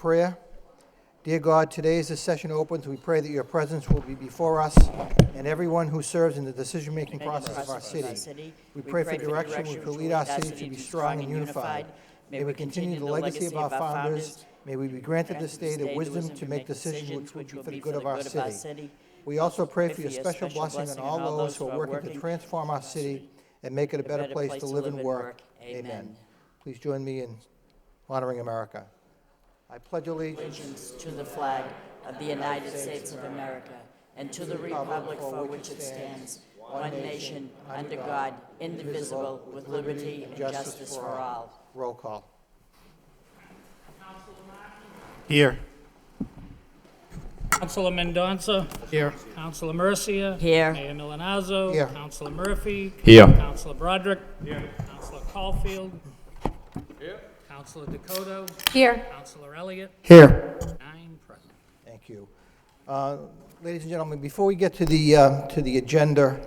Prayer. Dear God, today as this session opens, we pray that your presence will be before us and everyone who serves in the decision-making process of our city. We pray for direction which will lead our city to be strong and unified. May we continue the legacy of our founders. May we be granted this day the wisdom to make decisions which will be for the good of our city. We also pray for your special blessing on all those who are working to transform our city and make it a better place to live and work. Amen. Please join me in honoring America. I pledge allegiance to the flag of the United States of America and to the republic for which it stands, one nation, under God, indivisible, with liberty and justice for all. Roll call. Here. Councilor Mendonça. Here. Councilor Murcia. Here. Mayor Milanazzo. Here. Councilor Murphy. Here. Councilor Broderick. Here. Councilor Caulfield. Here. Councilor Dakota. Here. Councilor Elliott. Here. 9 present. Thank you. Ladies and gentlemen, before we get to the agenda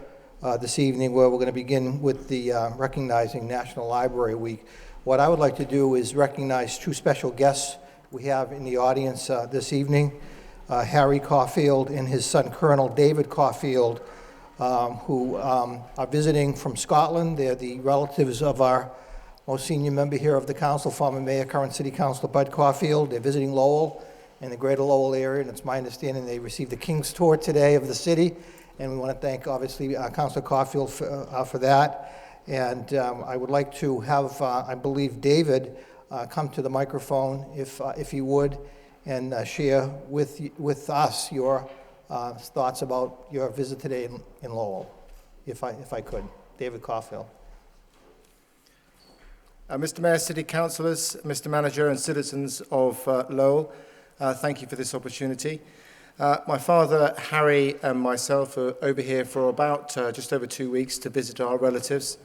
this evening, where we're going to begin with the recognizing National Library Week, what I would like to do is recognize 2 special guests we have in the audience this evening. Harry Caulfield and his son, Colonel David Caulfield, who are visiting from Scotland. They're the relatives of our most senior member here of the council, former mayor, current city councilor Bud Caulfield. They're visiting Lowell in the greater Lowell area, and it's my understanding they received the King's Tour today of the city, and we want to thank, obviously, Councilor Caulfield for that. And I would like to have, I believe, David come to the microphone, if you would, and share with us your thoughts about your visit today in Lowell, if I could. David Caulfield. Mr. Mayor, City Councillors, Mr. Manager and citizens of Lowell, thank you for this opportunity. My father, Harry, and myself are over here for about just over 2 weeks to visit our relatives.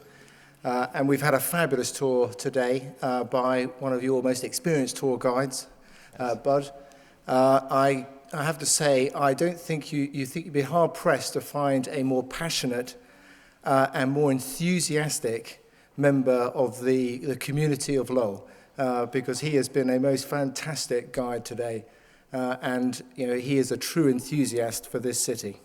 And we've had a fabulous tour today by one of your most experienced tour guides, Bud. I have to say, I don't think you think you'd be hard-pressed to find a more passionate and more enthusiastic member of the community of Lowell, because he has been a most fantastic guide today, and he is a true enthusiast for this city.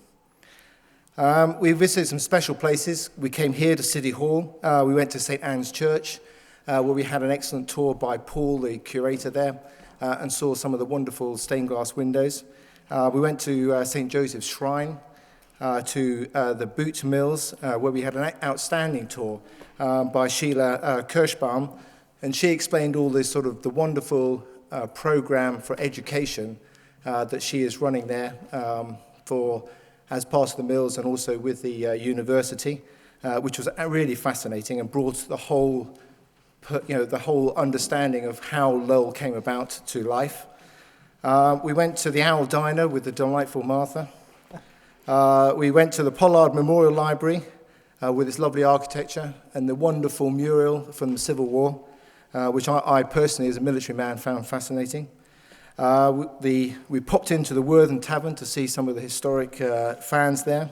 We visited some special places. We came here to City Hall. We went to St. Anne's Church, where we had an excellent tour by Paul, the curator there, and saw some of the wonderful stained glass windows. We went to St. Joseph's Shrine, to the Boot Mills, where we had an outstanding tour by Sheila Kirschbaum, and she explained all this sort of the wonderful program for education that she is running there as part of the mills and also with the university, which was really fascinating and brought the whole understanding of how Lowell came about to life. We went to the Owl Diner with the delightful Martha. We went to the Pollard Memorial Library with its lovely architecture and the wonderful mural from the Civil War, which I personally, as a military man, found fascinating. We popped into the Worthing Tavern to see some of the historic fans there,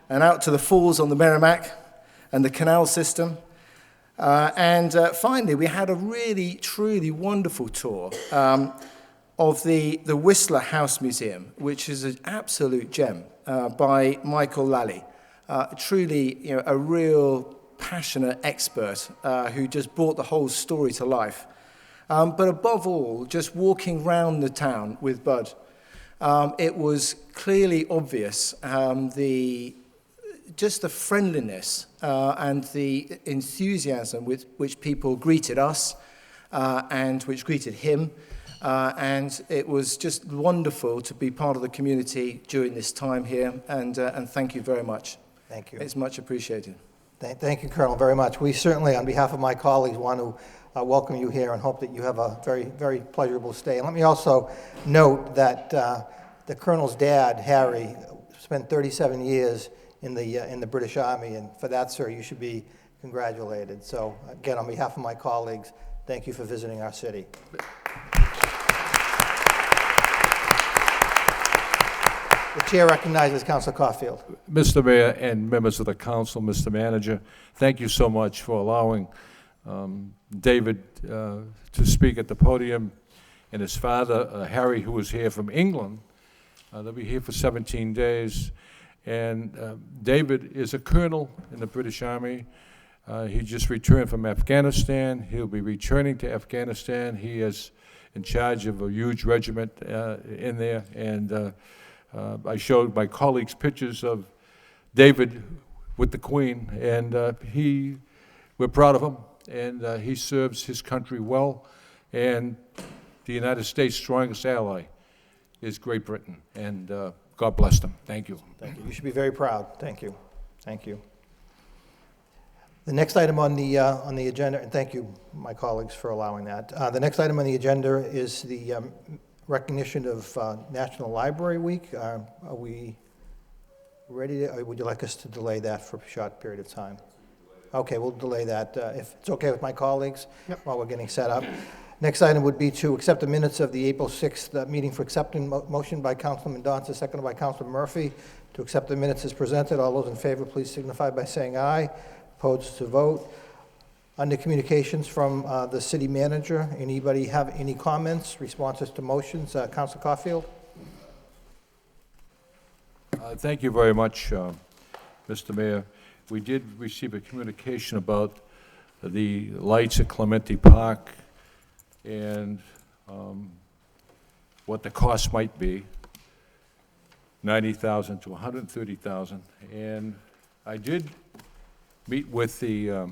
and out to the falls on the Merrimack and the canal system. And finally, we had a really, truly wonderful tour of the Whistler House Museum, which is an absolute gem by Michael Lally. Truly, a real passionate expert who just brought the whole story to life. But above all, just walking round the town with Bud, it was clearly obvious the friendliness and the enthusiasm with which people greeted us and which greeted him. And it was just wonderful to be part of the community during this time here, and thank you very much. Thank you. It's much appreciated. Thank you, Colonel, very much. We certainly, on behalf of my colleagues, want to welcome you here and hope that you have a very, very pleasurable stay. And let me also note that the Colonel's dad, Harry, spent 37 years in the British Army, and for that, sir, you should be congratulated. So, again, on behalf of my colleagues, thank you for visiting our city. The chair recognizes Councilor Caulfield. Mr. Mayor and members of the council, Mr. Manager, thank you so much for allowing David to speak at the podium. and his father, Harry, who was here from England. They'll be here for 17 days. And David is a colonel in the British Army. He just returned from Afghanistan. He'll be returning to Afghanistan. He is in charge of a huge regiment in there. And I showed my colleagues pictures of David with the Queen, and we're proud of him, and he serves his country well. And the United States' strongest ally is Great Britain, and God bless them. Thank you. Thank you. You should be very proud. Thank you. Thank you. The next item on the agenda, and thank you, my colleagues, for allowing that. The next item on the agenda is the recognition of National Library Week. Are we ready to, or would you like us to delay that for a short period of time? Okay, we'll delay that, if it's okay with my colleagues, while we're getting set up. Next item would be to accept the minutes of the April 6th meeting for accepting motion by Councilman Danza, seconded by Councilman Murphy, to accept the minutes as presented. All those in favor, please signify by saying aye. Opposed to vote. Under communications from the city manager, anybody have any comments, responses to motions? Councilor Caulfield? Thank you very much, Mr. Mayor. We did receive a communication about the lights at Clementi Park and what the cost might be, $90,000 to $130,000. And I did meet with the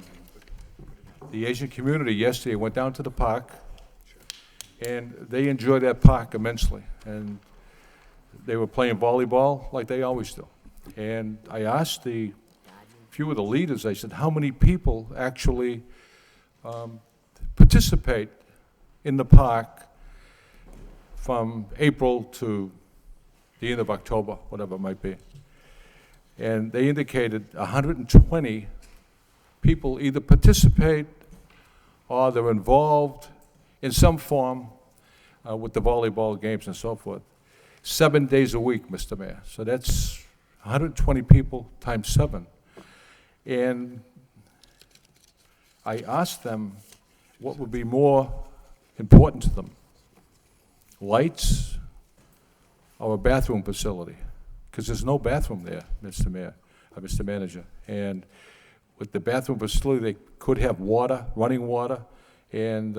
Asian community yesterday. Went down to the park, and they enjoyed that park immensely. And they were playing volleyball like they always do. And I asked a few of the leaders, I said, how many people actually participate in the park from April to the end of October, whatever it might be? And they indicated 120 people either participate or they're involved in some form with the volleyball games and so forth. 7 days a week, Mr. Mayor. So that's 120 people times 7. And I asked them what would be more important to them, lights or a bathroom facility? Because there's no bathroom there, Mr. Mayor, Mr. Manager. And with the bathroom facility, they could have water, running water, and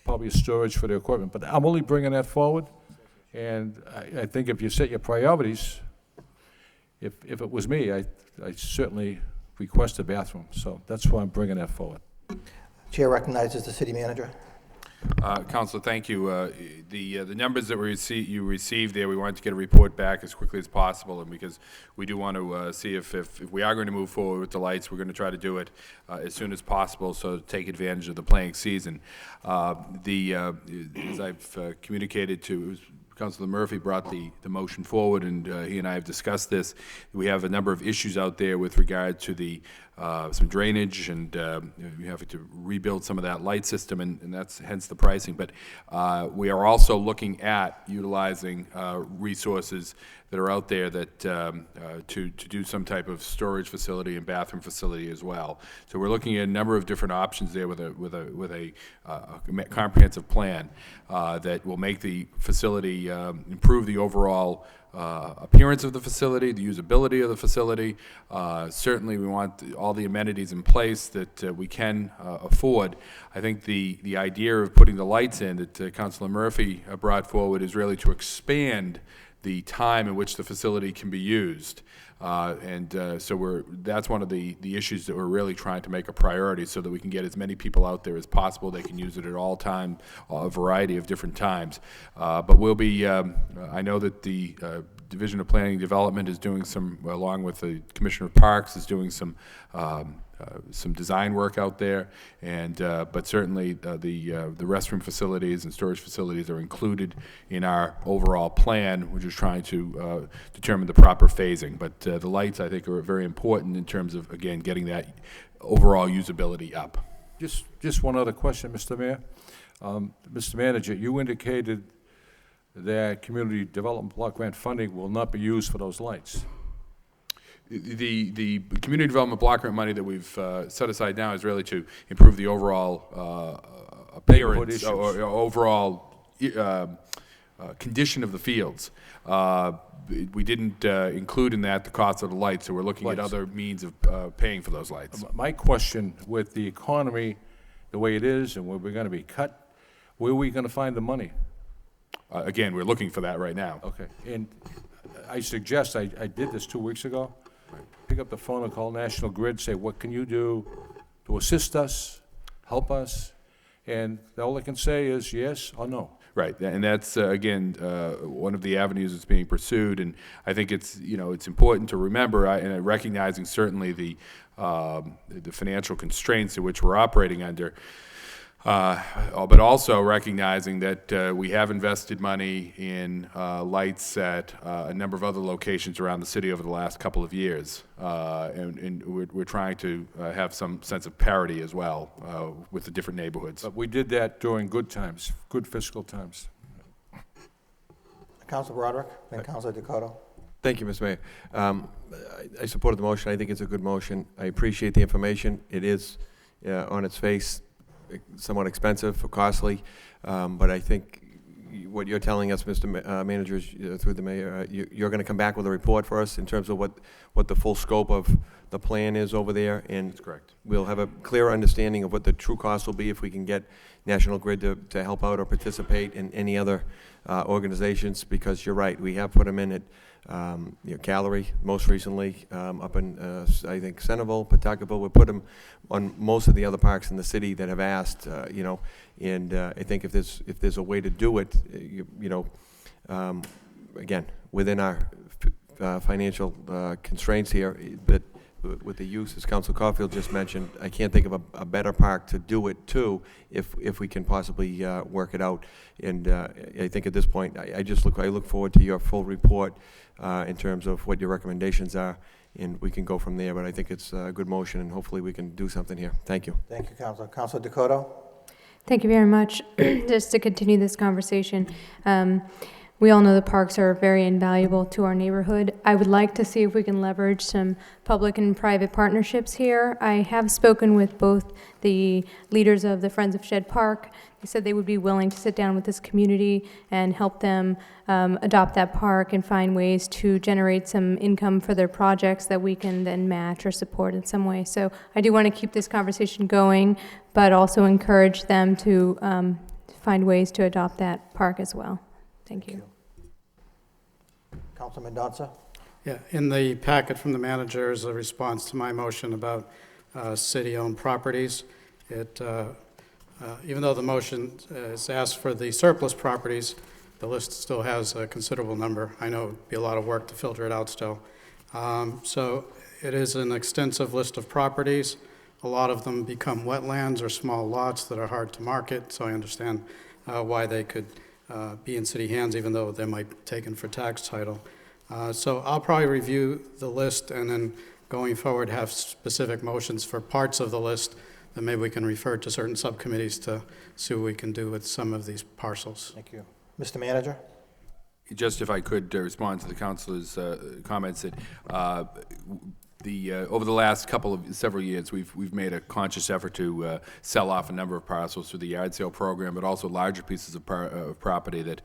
probably storage for their equipment. But I'm only bringing that forward. And I think if you set your priorities, if it was me, I certainly request a bathroom. So that's why I'm bringing that forward. Chair recognizes the city manager. Councilor, thank you. The numbers that you received there, we wanted to get a report back as quickly as possible, and because we do want to see if we are going to move forward with the lights, we're going to try to do it as soon as possible, so to take advantage of the playing season. As I've communicated to Councilor Murphy, brought the motion forward, and he and I have discussed this. We have a number of issues out there with regard to the some drainage, and we have to rebuild some of that light system, and that's hence the pricing. But we are also looking at utilizing resources that are out there that to do some type of storage facility and bathroom facility as well. So we're looking at a number of different options there with a comprehensive plan that will make the facility improve the overall appearance of the facility, the usability of the facility. Certainly we want all the amenities in place that we can afford. I think the idea of putting the lights in that Councilor Murphy brought forward is really to expand the time in which the facility can be used. So that's one of the issues that we're really trying to make a priority, so that we can get as many people out there as possible. They can use it at all time, a variety of different times. But we'll be, I know that the Division of Planning and Development is doing some, along with the Commissioner of Parks, is doing some design work out there, and but certainly the restroom facilities and storage facilities are included in our overall plan. We're just trying to determine the proper phasing. But the lights, I think, are very important in terms of, again, getting that overall usability up. Just one other question, Mr. Mayor. Mr. Manager, you indicated that community development block grant funding will not be used for those lights. The community development block grant money that we've set aside now is really to improve the overall appearance, or overall condition of the fields. We didn't include in that the cost of the lights, so we're looking at Lights. other means of paying for those lights. My question, with the economy the way it is and where we're going to be cut, where are we going to find the money? Again, we're looking for that right now. Okay, and I suggest, I did this 2 weeks ago, pick up the phone and call National Grid, say, what can you do to assist us, help us? And all I can say is yes or no. Right, and that's, again, one of the avenues that's being pursued, and I think it's, it's important to remember, and recognizing certainly the financial constraints in which we're operating under, but also recognizing that we have invested money in lights at a number of other locations around the city over the last couple of years. And we're trying to have some sense of parity as well with the different neighborhoods. But we did that during good times, good fiscal times. Councilor Broderick, then Councilor Dakota. Thank you, Mr. Mayor. I supported the motion. I think it's a good motion. I appreciate the information. It is, on its face, somewhat expensive or costly, but I think what you're telling us, Mr. Manager, through the mayor, you're going to come back with a report for us in terms of what the full scope of the plan is over there, and That's correct. we'll have a clear understanding of what the true cost will be if we can get National Grid to help out or participate in any other organizations, because you're right, we have put them in at Gallery, most recently, up in, I think, Centerville, Pawtuckaville. We put them on most of the other parks in the city that have asked, and I think if there's a way to do it, again, within our financial constraints here, but with the use, as Council Caulfield just mentioned, I can't think of a better park to do it to if we can possibly work it out. And I think at this point, I look forward to your full report in terms of what your recommendations are, and we can go from there. But I think it's a good motion, and hopefully we can do something here. Thank you. Thank you, Councilor. Councilor Dakota. Thank you very much. Just to continue this conversation, we all know the parks are very invaluable to our neighborhood. I would like to see if we can leverage some public and private partnerships here. I have spoken with both the leaders of the Friends of Shed Park. They said they would be willing to sit down with this community and help them adopt that park and find ways to generate some income for their projects that we can then match or support in some way. So I do want to keep this conversation going, but also encourage them to find ways to adopt that park as well. Thank you. Councilor Mendonça. Yeah, in the packet from the manager is a response to my motion about city-owned properties. Even though the motion is asked for the surplus properties, the list still has a considerable number. I know it'd be a lot of work to filter it out still. So it is an extensive list of properties. A lot of them become wetlands or small lots that are hard to market, so I understand why they could be in city hands, even though they might be taken for tax title. So I'll probably review the list and then going forward have specific motions for parts of the list that maybe we can refer to certain subcommittees to see what we can do with some of these parcels. Thank you. Mr. Manager. Just if I could respond to the councilor's comments that over the last several years, we've made a conscious effort to sell off a number of parcels through the yard sale program, but also larger pieces of property that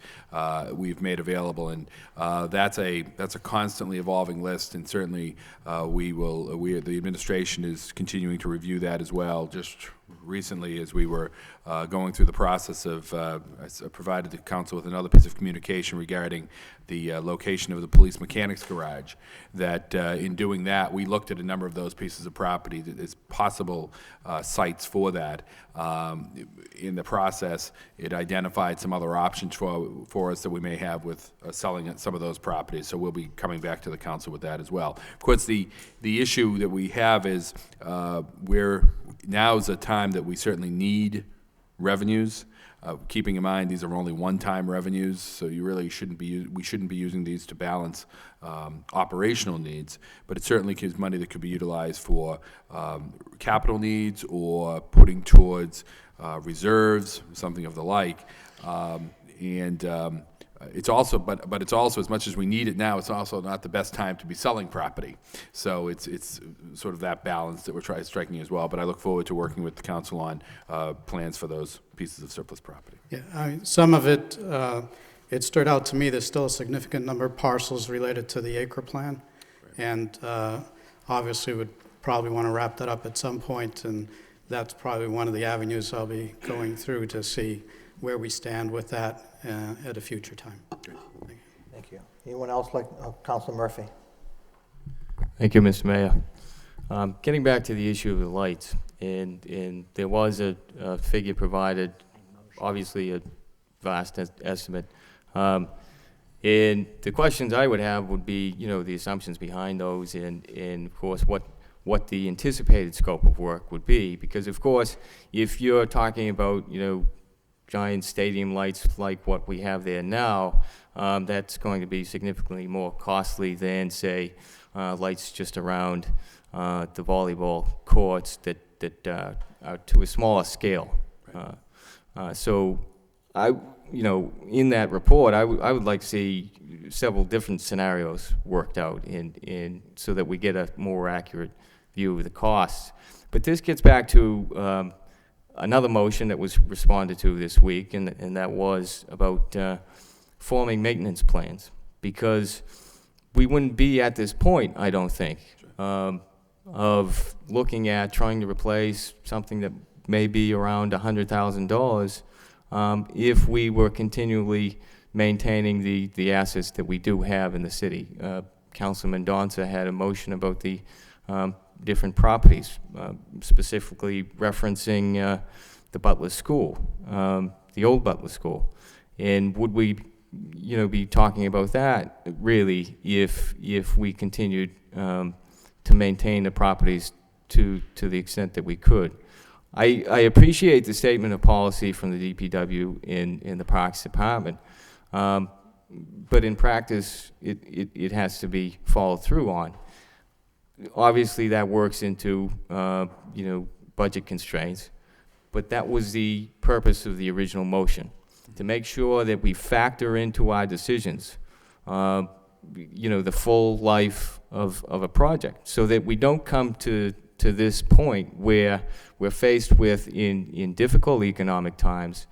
we've made available, and that's a constantly evolving list, and certainly the administration is continuing to review that as well. Just recently, as we were going through the process of, I provided the council with another piece of communication regarding the location of the police mechanics garage, that in doing that, we looked at a number of those pieces of property as possible sites for that. In the process, it identified some other options for us that we may have with selling some of those properties, so we'll be coming back to the council with that as well. Of course, the issue that we have is now's a time that we certainly need revenues. Keeping in mind these are only one-time revenues, so we shouldn't be using these to balance operational needs. But it certainly is money that could be utilized for capital needs or putting towards reserves, something of the like. it's also, but it's also, as much as we need it now, it's also not the best time to be selling property. So it's sort of that balance that we're striking as well. But I look forward to working with the council on plans for those pieces of surplus property. Yeah, I mean, some of it, it stood out to me, there's still a significant number of parcels related to the acre plan. And obviously would probably want to wrap that up at some point, and that's probably one of the avenues I'll be going through to see where we stand with that at a future time. Thank you. Anyone else like, Councilor Murphy? Thank you, Mr. Mayor. Getting back to the issue of the lights, and there was a figure provided, obviously a vast estimate. And the questions I would have would be, you know, the assumptions behind those, and of course, what the anticipated scope of work would be. Because of course, if you're talking about, you know, giant stadium lights like what we have there now, that's going to be significantly more costly than, say, lights just around the volleyball courts that are to a smaller scale. So you know, in that report, I would like to see several different scenarios worked out so that we get a more accurate view of the costs. But this gets back to another motion that was responded to this week, and that was about forming maintenance plans, because we wouldn't be at this point, I don't think, of looking at trying to replace something that may be around $100,000 if we were continually maintaining the assets that we do have in the city. Councilman Donza had a motion about the different properties, specifically referencing the Butler School, the old Butler School. And would we, you know, be talking about that really if we continued to maintain the properties to the extent that we could? I appreciate the statement of policy from the DPW in the Parks Department, but in practice, it has to be followed through on. Obviously, that works into you know, budget constraints, but that was the purpose of the original motion, to make sure that we factor into our decisions, you know, the full life of a project, so that we don't come to this point where we're faced with, in difficult economic times,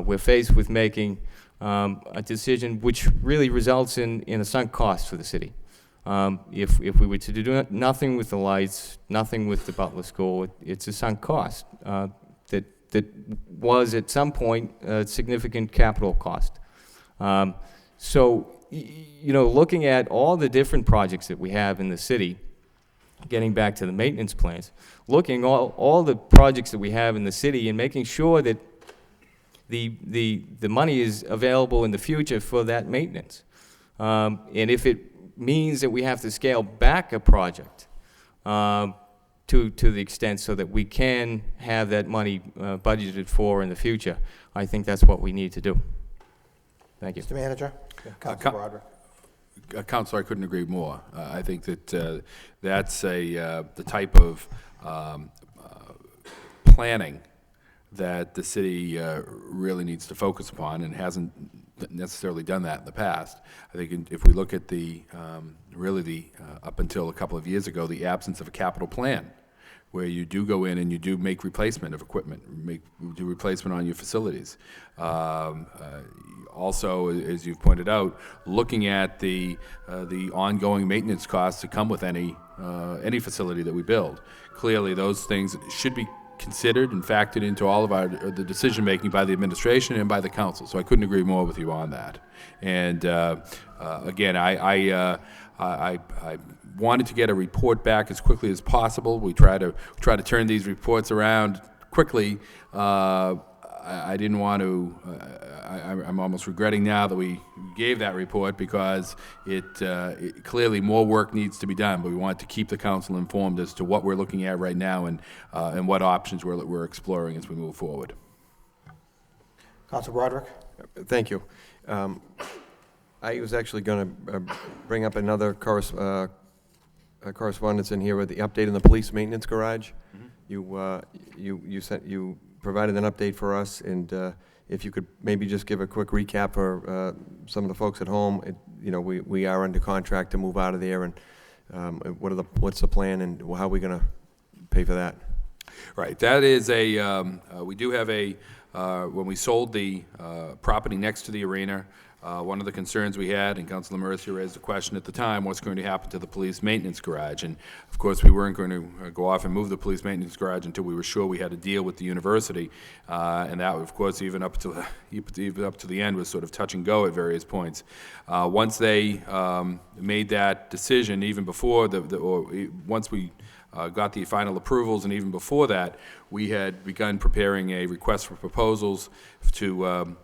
we're faced with making a decision which really results in a sunk cost for the city. If we were to do nothing with the lights, nothing with the Butler School, it's a sunk cost that was at some point a significant capital cost. So, you know, looking at all the different projects that we have in the city, getting back to the maintenance plans, looking all the projects that we have in the city and making sure that the money is available in the future for that maintenance. And if it means that we have to scale back a project to the extent so that we can have that money budgeted for in the future, I think that's what we need to do. Thank you. Mr. Manager? Councilor Broderick. Councilor, I couldn't agree more. I think that that's the type of planning that the city really needs to focus upon, and hasn't necessarily done that in the past. I think if we look at up until a couple of years ago, the absence of a capital plan, where you do go in and you do make replacement of equipment, do replacement on your facilities. Also, as you've pointed out, looking at the ongoing maintenance costs that come with any facility that we build. Clearly, those things should be considered and factored into all of the decision making by the administration and by the council. So I couldn't agree more with you on that. And again, I wanted to get a report back as quickly as possible. We try to turn these reports around quickly. I didn't want to. I'm almost regretting now that we gave that report, because it clearly more work needs to be done. But we want to keep the council informed as to what we're looking at right now and what options we're exploring as we move forward. Councilor Broderick? Thank you. I was actually going to bring up another correspondence in here with the update on the police maintenance garage. Mm-hmm. You provided an update for us, and if you could maybe just give a quick recap for some of the folks at home. We are under contract to move out of there, and what's the plan, and how are we going to pay for that? Right, that is we do have when we sold the property next to the arena, one of the concerns we had, and Councilor Mercier raised the question at the time, what's going to happen to the police maintenance garage? And of course, we weren't going to go off and move the police maintenance garage until we were sure we had a deal with the university. And that, of course, even up to the end was sort of touch and go at various points. Once they made that decision, even before once we got the final approvals, and even before that, we had begun preparing a request for proposals to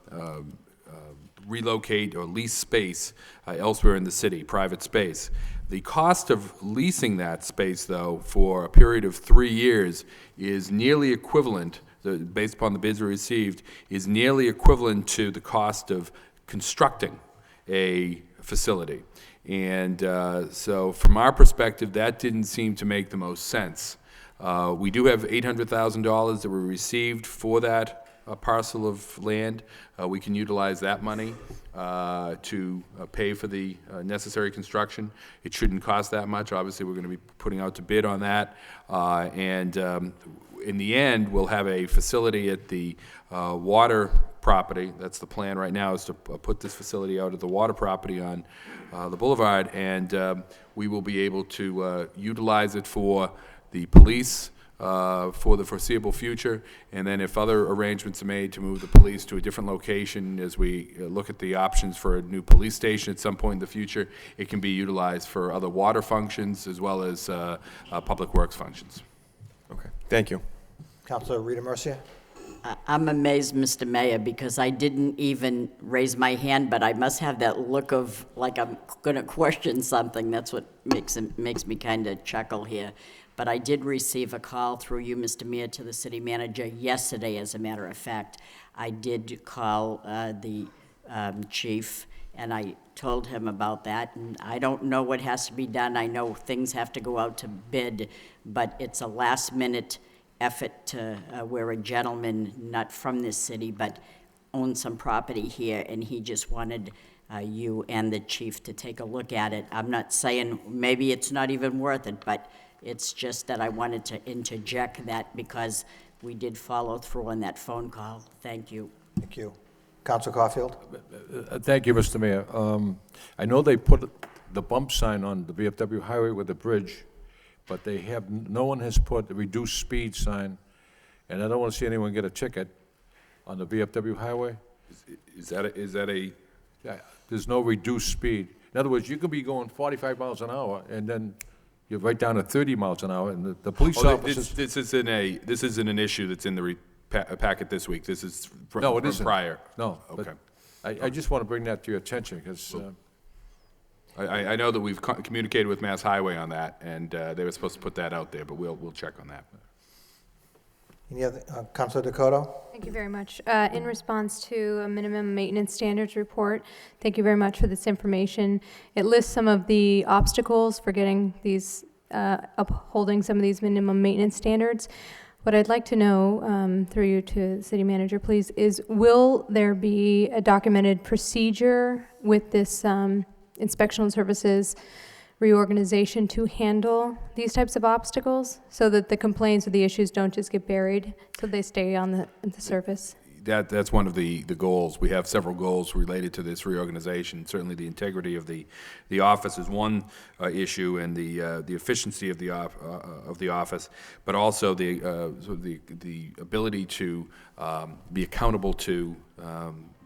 relocate or lease space elsewhere in the city, private space. The cost of leasing that space, though, for a period of 3 years is nearly equivalent, based upon the bids we received, is nearly equivalent to the cost of constructing a facility. And so from our perspective, that didn't seem to make the most sense. We do have $800,000 that were received for that parcel of land. We can utilize that money to pay for the necessary construction. It shouldn't cost that much. Obviously, we're going to be putting out to bid on that. And in the end, we'll have a facility at the water property. That's the plan right now, is to put this facility out at the water property on the boulevard, and we will be able to utilize it for the police for the foreseeable future, and then if other arrangements are made to move the police to a different location as we look at the options for a new police station at some point in the future, it can be utilized for other water functions as well as public works functions. Okay, thank you. Councilor Rita Mercier? I'm amazed, Mr. Mayor, because I didn't even raise my hand, but I must have that look of like I'm going to question something. That's what makes me kind of chuckle here. But I did receive a call through you, Mr. Mayor, to the city manager yesterday, as a matter of fact. I did call the chief, and I told him about that. And I don't know what has to be done. I know things have to go out to bid, but it's a last-minute effort to where a gentleman, not from this city, but owns some property here, and he just wanted you and the chief to take a look at it. I'm not saying maybe it's not even worth it, but it's just that I wanted to interject that because we did follow through on that phone call. Thank you. Thank you. Councilor Caulfield? Thank you, Mr. Mayor. I know they put the bump sign on the VFW highway with the bridge, but no one has put the reduced speed sign, and I don't want to see anyone get a ticket on the VFW highway. Is that a? Yeah, there's no reduced speed. In other words, you could be going 45 miles an hour, and then you're right down to 30 miles an hour, and the police officers... This isn't an issue that's in the packet this week. This is from prior. No, okay. I just want to bring that to your attention, because... I know that we've communicated with Mass Highway on that, and they were supposed to put that out there, but we'll check on that. Any other, Councilor Dakota? Thank you very much. In response to a minimum maintenance standards report, thank you very much for this information. It lists some of the obstacles for getting these, upholding some of these minimum maintenance standards. What I'd like to know, through you to the city manager, please, is will there be a documented procedure with this inspectional services reorganization to handle these types of obstacles so that the complaints or the issues don't just get buried, so they stay on the surface? That's one of the goals. We have several goals related to this reorganization. Certainly the integrity of the office is one issue, and the efficiency of the office, but also the ability to be accountable to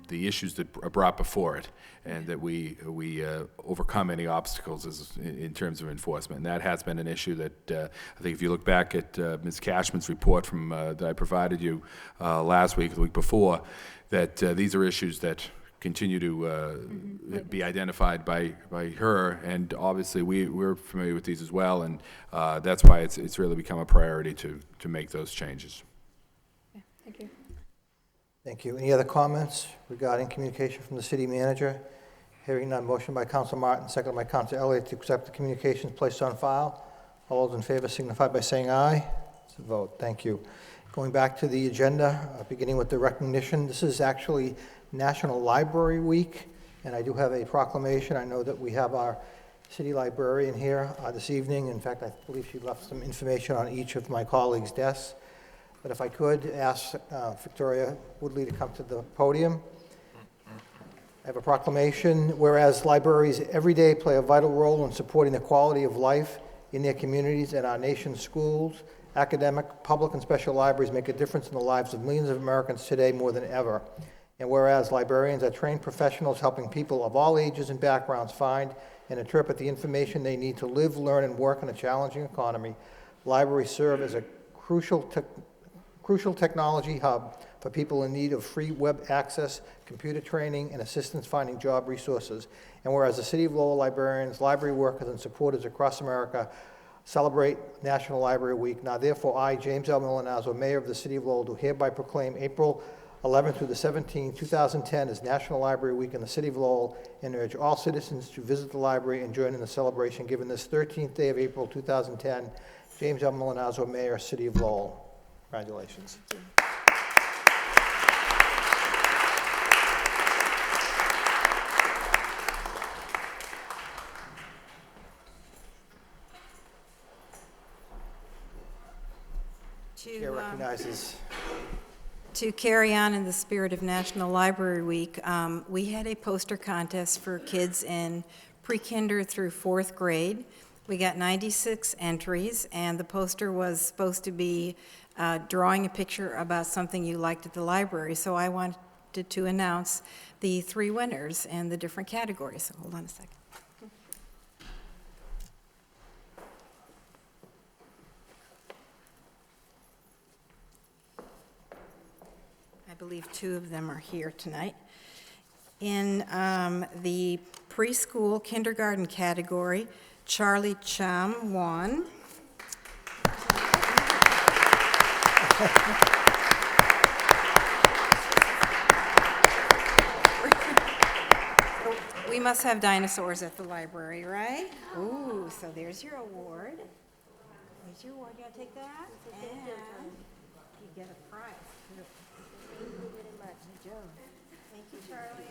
the issues that are brought before it, and that we overcome any obstacles in terms of enforcement. And that has been an issue that I think if you look back at Ms. Cashman's report from that I provided you last week, the week before, that these are issues that continue to be identified by her, and obviously we're familiar with these as well, and that's why it's really become a priority to make those changes. Okay, thank you. Thank you. Any other comments regarding communication from the city manager? Hearing none, motion by Councilor Martin, second by Councilor Elliott to accept the communications placed on file. All those in favor signify by saying aye. It's a vote. Thank you. Going back to the agenda, beginning with the recognition, this is actually National Library Week, and I do have a proclamation. I know that we have our city librarian here this evening. In fact, I believe she left some information on each of my colleagues' desks. But if I could ask Victoria Woodley to come to the podium. I have a proclamation, whereas libraries every day play a vital role in supporting the quality of life in their communities and our nation's schools. Academic, public, and special libraries make a difference in the lives of millions of Americans today more than ever. And whereas librarians are trained professionals helping people of all ages and backgrounds find and interpret the information they need to live, learn, and work in a challenging economy, libraries serve as a crucial technology hub for people in need of free web access, computer training, and assistance finding job resources. And whereas the City of Lowell librarians, library workers, and supporters across America celebrate National Library Week, now therefore I, James L. Milanazzo, Mayor of the City of Lowell, do hereby proclaim April 11th through the 17th, 2010 as National Library Week in the City of Lowell, and urge all citizens to visit the library and join in the celebration. Given this 13th day of April 2010, James L. Milanazzo, Mayor, City of Lowell. Congratulations. Chair recognizes. To carry on in the spirit of National Library Week, we had a poster contest for kids in pre-kinder through 4th grade. We got 96 entries, and the poster was supposed to be drawing a picture about something you liked at the library. So I wanted to announce the 3 winners and the different categories. So hold on a second. I believe 2 of them are here tonight. In the preschool kindergarten category, Charlie Cham won. We must have dinosaurs at the library, right? Ooh, so there's your award. There's your award. You want to take that? And you get a prize. Thank you very much, Joe. Thank you, Charlie.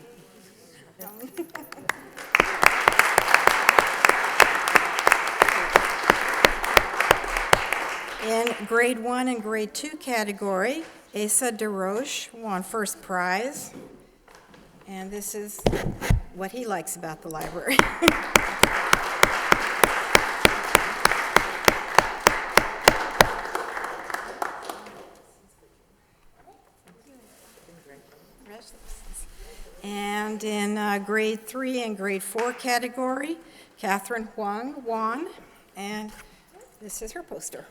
In grade 1 and grade 2 category, Asa DeRoche won first prize. And this is what he likes about the library. And in grade 3 and grade 4 category, Catherine Huang won, and this is her poster.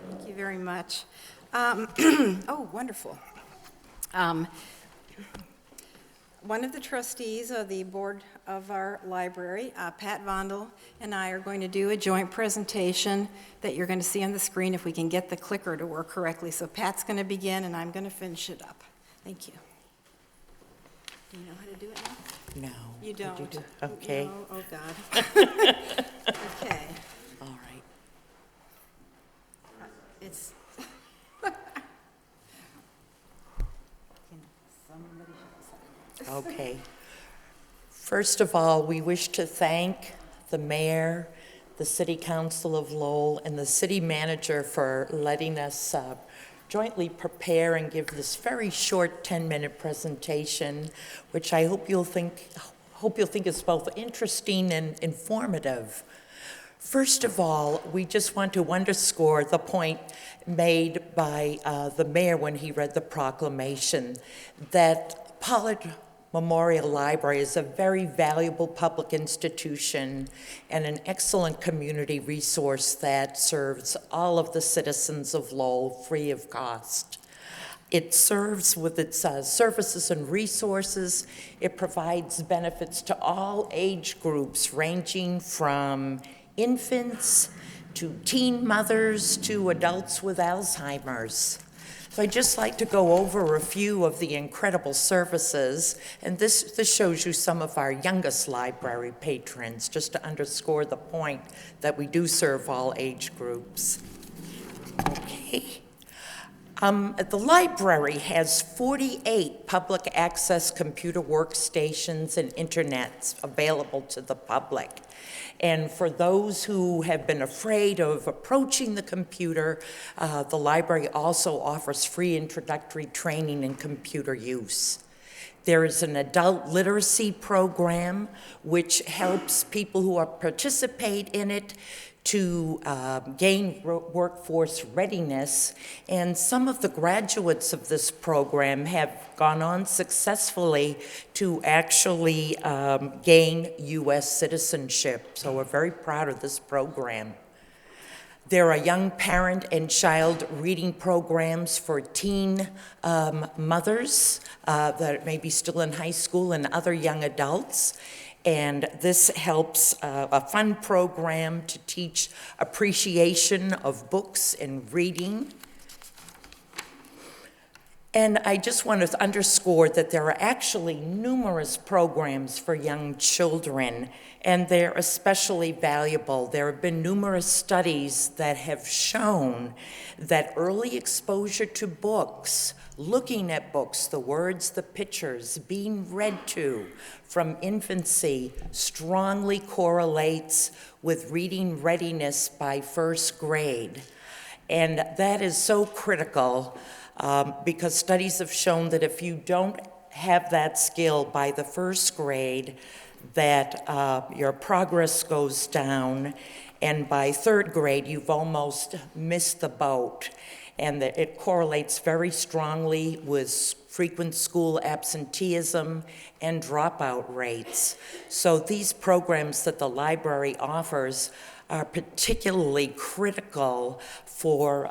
Thank you very much. Oh, wonderful. One of the trustees of the board of our library, Pat Vondel, and I are going to do a joint presentation that you're going to see on the screen if we can get the clicker to work correctly. So Pat's going to begin and I'm going to finish it up. Thank you. Do you know how to do it now? No. You don't? You do? Okay. No? Oh, God. Okay. All right. It's... Okay. First of all, we wish to thank the mayor, the city council of Lowell, and the city manager for letting us jointly prepare and give this very short 10-minute presentation, which I hope you'll think is both interesting and informative. First of all, we just want to underscore the point made by the mayor when he read the proclamation that Pollard Memorial Library is a very valuable public institution and an excellent community resource that serves all of the citizens of Lowell free of cost. It serves with its services and resources. It provides benefits to all age groups ranging from infants to teen mothers to adults with Alzheimer's. So I'd just like to go over a few of the incredible services, and this shows you some of our youngest library patrons, just to underscore the point that we do serve all age groups. Okay. The library has 48 public access computer workstations and internets available to the public. And for those who have been afraid of approaching the computer, the library also offers free introductory training in computer use. There is an adult literacy program which helps people who participate in it to gain workforce readiness, and some of the graduates of this program have gone on successfully to actually gain U.S. citizenship. So we're very proud of this program. There are young parent and child reading programs for teen mothers that may be still in high school and other young adults. And this helps a fun program to teach appreciation of books and reading. And I just want to underscore that there are actually numerous programs for young children, and they're especially valuable. There have been numerous studies that have shown that early exposure to books, looking at books, the words, the pictures, being read to from infancy strongly correlates with reading readiness by first grade. And that is so critical because studies have shown that if you don't have that skill by the first grade, that your progress goes down, and by third grade, you've almost missed the boat. And that it correlates very strongly with frequent school absenteeism and dropout rates. So these programs that the library offers are particularly critical for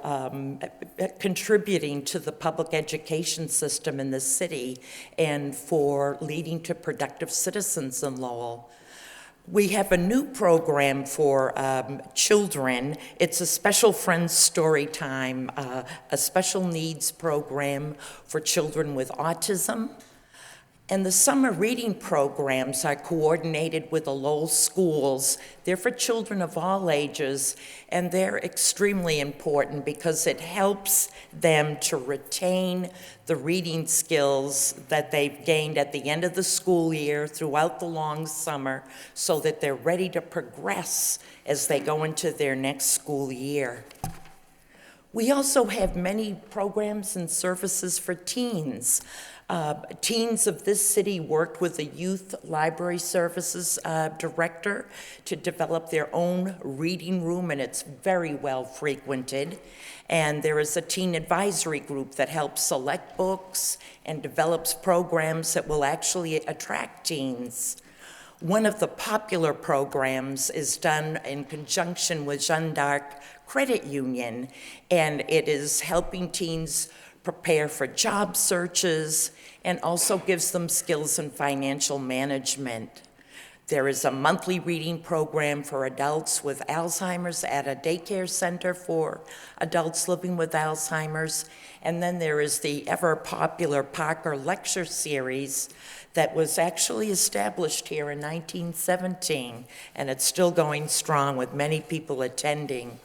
contributing to the public education system in the city and for leading to productive citizens in Lowell. We have a new program for children. It's a Special Friends Story Time, a special needs program for children with autism. And the summer reading programs are coordinated with the Lowell schools. They're for children of all ages, and they're extremely important because it helps them to retain the reading skills that they've gained at the end of the school year throughout the long summer so that they're ready to progress as they go into their next school year. We also have many programs and services for teens. Teens of this city worked with the Youth Library Services Director to develop their own reading room, and it's very well frequented. And there is a teen advisory group that helps select books and develops programs that will actually attract teens. One of the popular programs is done in conjunction with Jeanne d'Arc Credit Union, and it is helping teens prepare for job searches and also gives them skills in financial management. There is a monthly reading program for adults with Alzheimer's at a daycare center for adults living with Alzheimer's. And then there is the ever popular Parker Lecture Series that was actually established here in 1917, and it's still going strong with many people attending.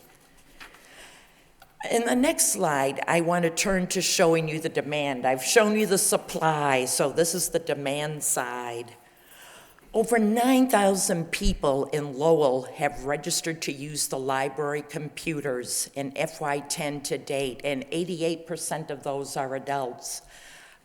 In the next slide, I want to turn to showing you the demand. I've shown you the supply, so this is the demand side. Over 9,000 people in Lowell have registered to use the library computers in FY10 to date, and 88% of those are adults.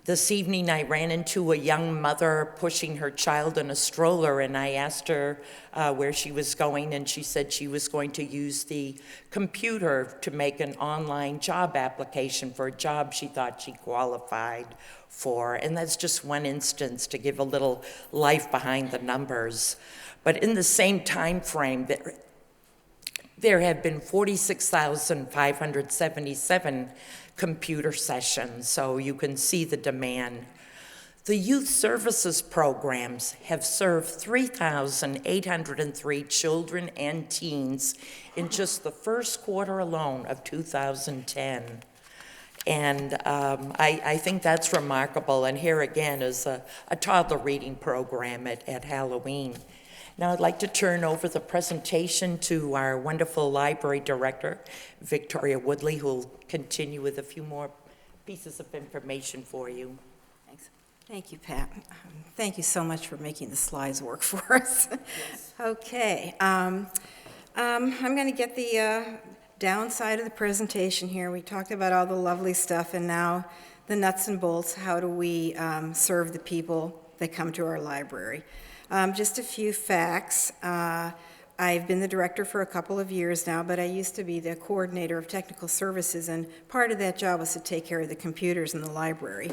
This evening, I ran into a young mother pushing her child in a stroller, and I asked her where she was going, and she said she was going to use the computer to make an online job application for a job she thought she qualified for. And that's just one instance to give a little life behind the numbers. But in the same time frame, there have been 46,577 computer sessions, so you can see the demand. The youth services programs have served 3,803 children and teens in just the first quarter alone of 2010. And I think that's remarkable. And here again is a toddler reading program at Halloween. Now I'd like to turn over the presentation to our wonderful library director, Victoria Woodley, who will continue with a few more pieces of information for you. Thanks. Thank you, Pat. Thank you so much for making the slides work for us. Yes. Okay. I'm going to get the downside of the presentation here. We talked about all the lovely stuff, and now the nuts and bolts. How do we serve the people that come to our library? Just a few facts. I've been the director for a couple of years now, but I used to be the coordinator of technical services, and part of that job was to take care of the computers in the library.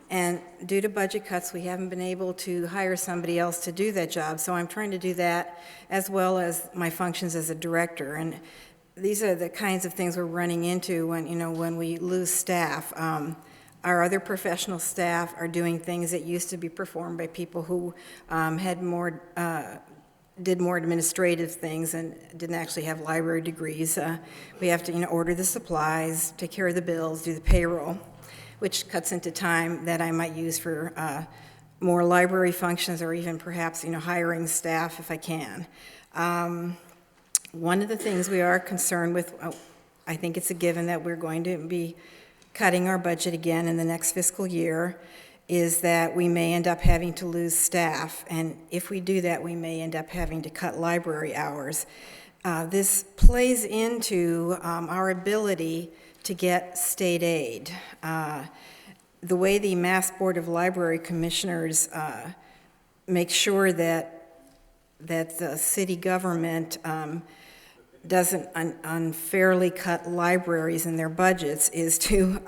And due to budget cuts, we haven't been able to hire somebody else to do that job, so I'm trying to do that as well as my functions as a director. And these are the kinds of things we're running into when we lose staff. Our other professional staff are doing things that used to be performed by people who did more administrative things and didn't actually have library degrees. We have to order the supplies, take care of the bills, do the payroll, which cuts into time that I might use for more library functions, or even perhaps hiring staff if I can. One of the things we are concerned with, I think it's a given that we're going to be cutting our budget again in the next fiscal year, is that we may end up having to lose staff. And if we do that, we may end up having to cut library hours. This plays into our ability to get state aid. The way the Mass Board of Library Commissioners make sure that the city government doesn't unfairly cut libraries in their budgets is to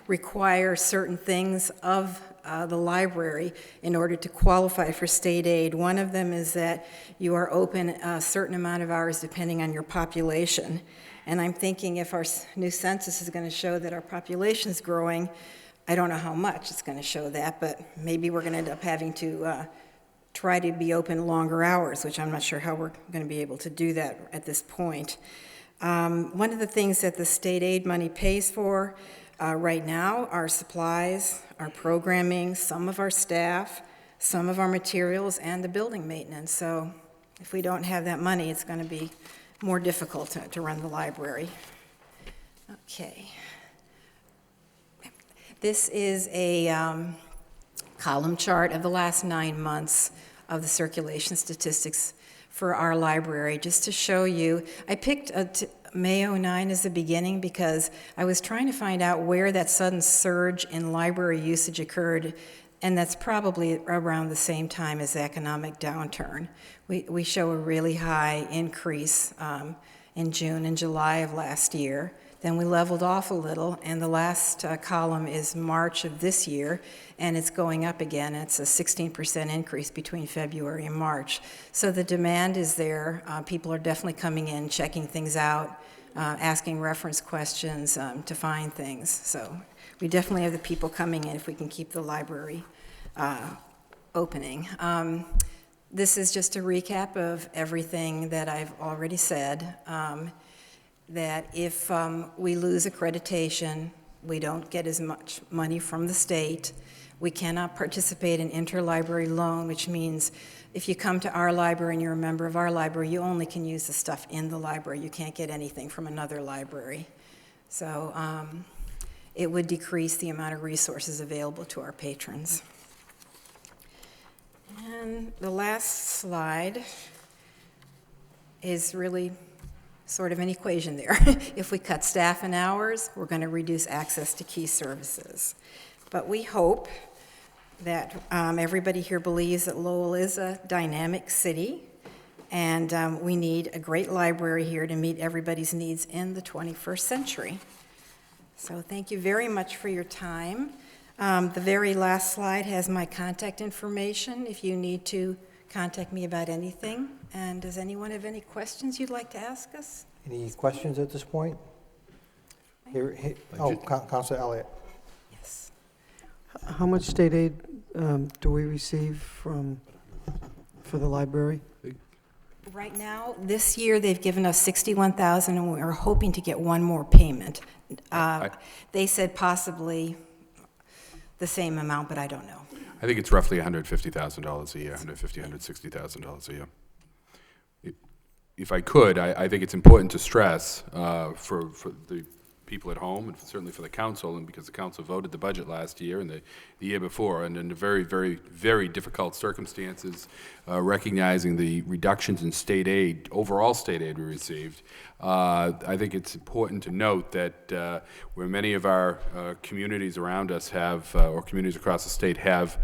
require certain things of the library in order to qualify for state aid. One of them is that you are open a certain amount of hours depending on your population. And I'm thinking if our new census is going to show that our population is growing, I don't know how much it's going to show that, but maybe we're going to end up having to try to be open longer hours, which I'm not sure how we're going to be able to do that at this point. One of the things that the state aid money pays for right now are supplies, our programming, some of our staff, some of our materials, and the building maintenance. So if we don't have that money, it's going to be more difficult to run the library. Okay. This is a column chart of the last 9 months of the circulation statistics for our library, just to show you. I picked May 09 as the beginning because I was trying to find out where that sudden surge in library usage occurred, and that's probably around the same time as the economic downturn. We show a really high increase in June and July of last year. Then we leveled off a little, and the last column is March of this year, and it's going up again. It's a 16% increase between February and March. So the demand is there. People are definitely coming in, checking things out, asking reference questions to find things. So we definitely have the people coming in if we can keep the library opening. This is just a recap of everything that I've already said. That if we lose accreditation, we don't get as much money from the state. We cannot participate in interlibrary loan, which means if you come to our library and you're a member of our library, you only can use the stuff in the library. You can't get anything from another library. So it would decrease the amount of resources available to our patrons. And the last slide is really sort of an equation there. If we cut staff and hours, we're going to reduce access to key services. But we hope that everybody here believes that Lowell is a dynamic city, and we need a great library here to meet everybody's needs in the 21st century. So thank you very much for your time. The very last slide has my contact information if you need to contact me about anything. And does anyone have any questions you'd like to ask us? Any questions at this point? Councilor Elliott. Yes. How much state aid do we receive for the library? Right now, this year, they've given us $61,000, and we're hoping to get one more payment. They said possibly the same amount, but I don't know. I think it's roughly $150,000 a year, $160,000 a year. If I could, I think it's important to stress for the people at home, and certainly for the council, and because the council voted the budget last year and the year before, and under very, very, very difficult circumstances, recognizing the reductions in state aid, overall state aid we received, I think it's important to note that where many of our communities around us have, or communities across the state have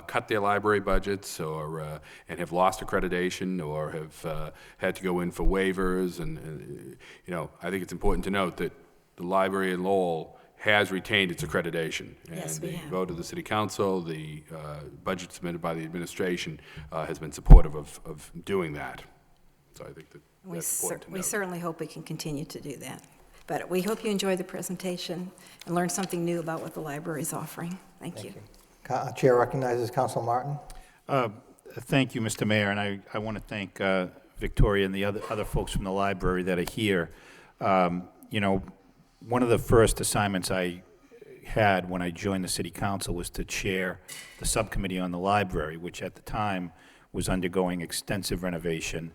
cut their library budgets, or and have lost accreditation, or have had to go in for waivers, and you know, I think it's important to note that the library in Lowell has retained its accreditation. Yes, and we the have. vote of the city council, the budget submitted by the administration has been supportive of doing that. So I think that that's important to note. We certainly hope we can continue to do that. But we hope you enjoyed the presentation and learned something new about what the library is offering. Thank you. Chair recognizes Council Martin. Thank you, Mr. Mayor, and I want to thank Victoria and the other folks from the library that are here. You know, one of the first assignments I had when I joined the city council was to chair the subcommittee on the library, which at the time was undergoing extensive renovation,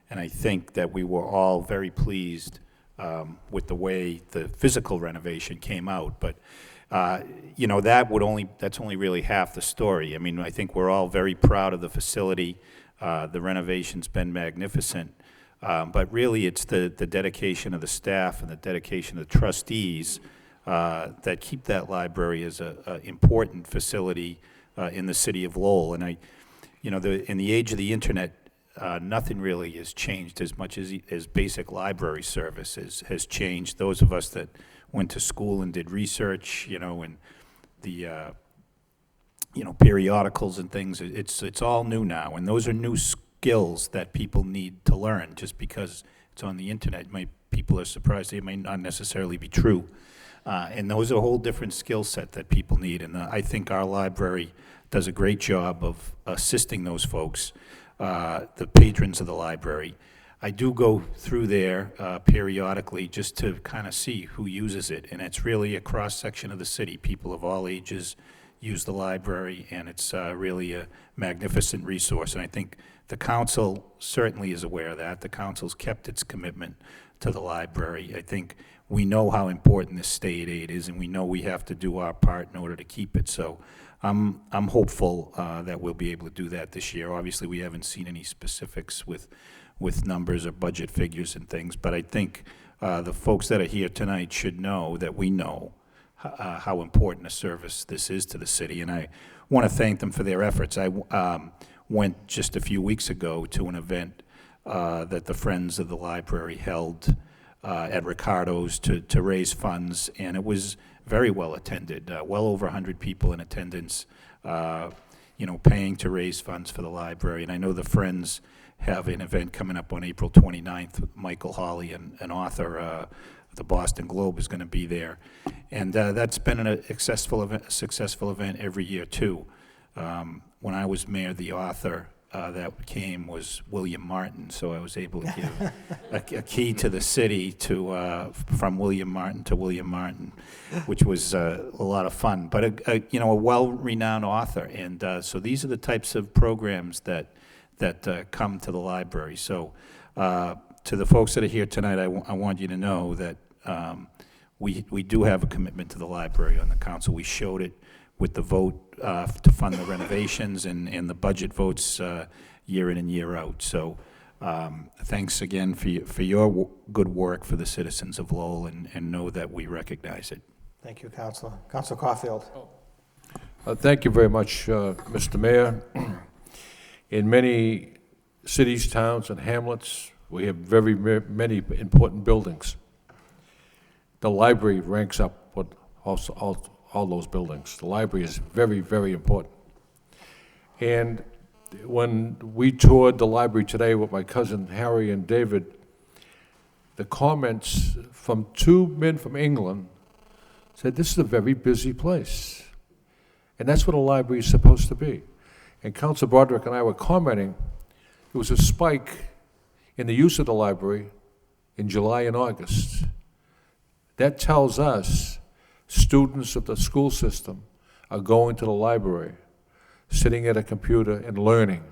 and I think that we were all very pleased with the way the physical renovation came out. But you know, that's only really half the story. I mean, I think we're all very proud of the facility. The renovation's been magnificent. But really, it's the dedication of the staff and the dedication of the trustees that keep that library as an important facility in the city of Lowell. And you know, in the age of the internet, nothing really has changed as much as basic library service has changed. Those of us that went to school and did research, you know, and the you know, periodicals and things, it's all new now, and those are new skills that people need to learn. Just because it's on the internet, people are surprised they may not necessarily be true. And those are a whole different skill set that people need. And I think our library does a great job of assisting those folks, the patrons of the library. I do go through there periodically just to kind of see who uses it. And it's really a cross-section of the city. People of all ages use the library, and it's really a magnificent resource. And I think the council certainly is aware of that. The council's kept its commitment to the library. I think we know how important this state aid is, and we know we have to do our part in order to keep it. So I'm hopeful that we'll be able to do that this year. Obviously, we haven't seen any specifics with numbers or budget figures and things, but I think the folks that are here tonight should know that we know how important a service this is to the city, and I want to thank them for their efforts. I went just a few weeks ago to an event that the Friends of the Library held at Ricardo's to raise funds, and it was very well attended. Well over 100 people in attendance, you know, paying to raise funds for the library. And I know the Friends have an event coming up on April 29th with Michael Hawley, an author of the Boston Globe, is going to be there. And that's been a successful event every year, too. When I was mayor, the author that came was William Martin, so I was able to give a key to the city from William Martin to William Martin, which was a lot of fun. But you know, a well-renowned author, and so these are the types of programs that come to the library. So to the folks that are here tonight, I want you to know that we do have a commitment to the library on the council. We showed it with the vote to fund the renovations and the budget votes year in and year out. So thanks again for your good work for the citizens of Lowell, and know that we recognize it. Thank you, Councilor. Councilor Caulfield. Thank you very much, Mr. Mayor. In many cities, towns, and hamlets, we have very many important buildings. The library ranks up with all those buildings. The library is very, very important. And when we toured the library today with my cousin Harry and David, the comments from two men from England said, this is a very busy place. And that's what a library is supposed to be. And Councilor Broderick and I were commenting, there was a spike in the use of the library in July and August. That tells us students of the school system are going to the library, sitting at a computer and learning.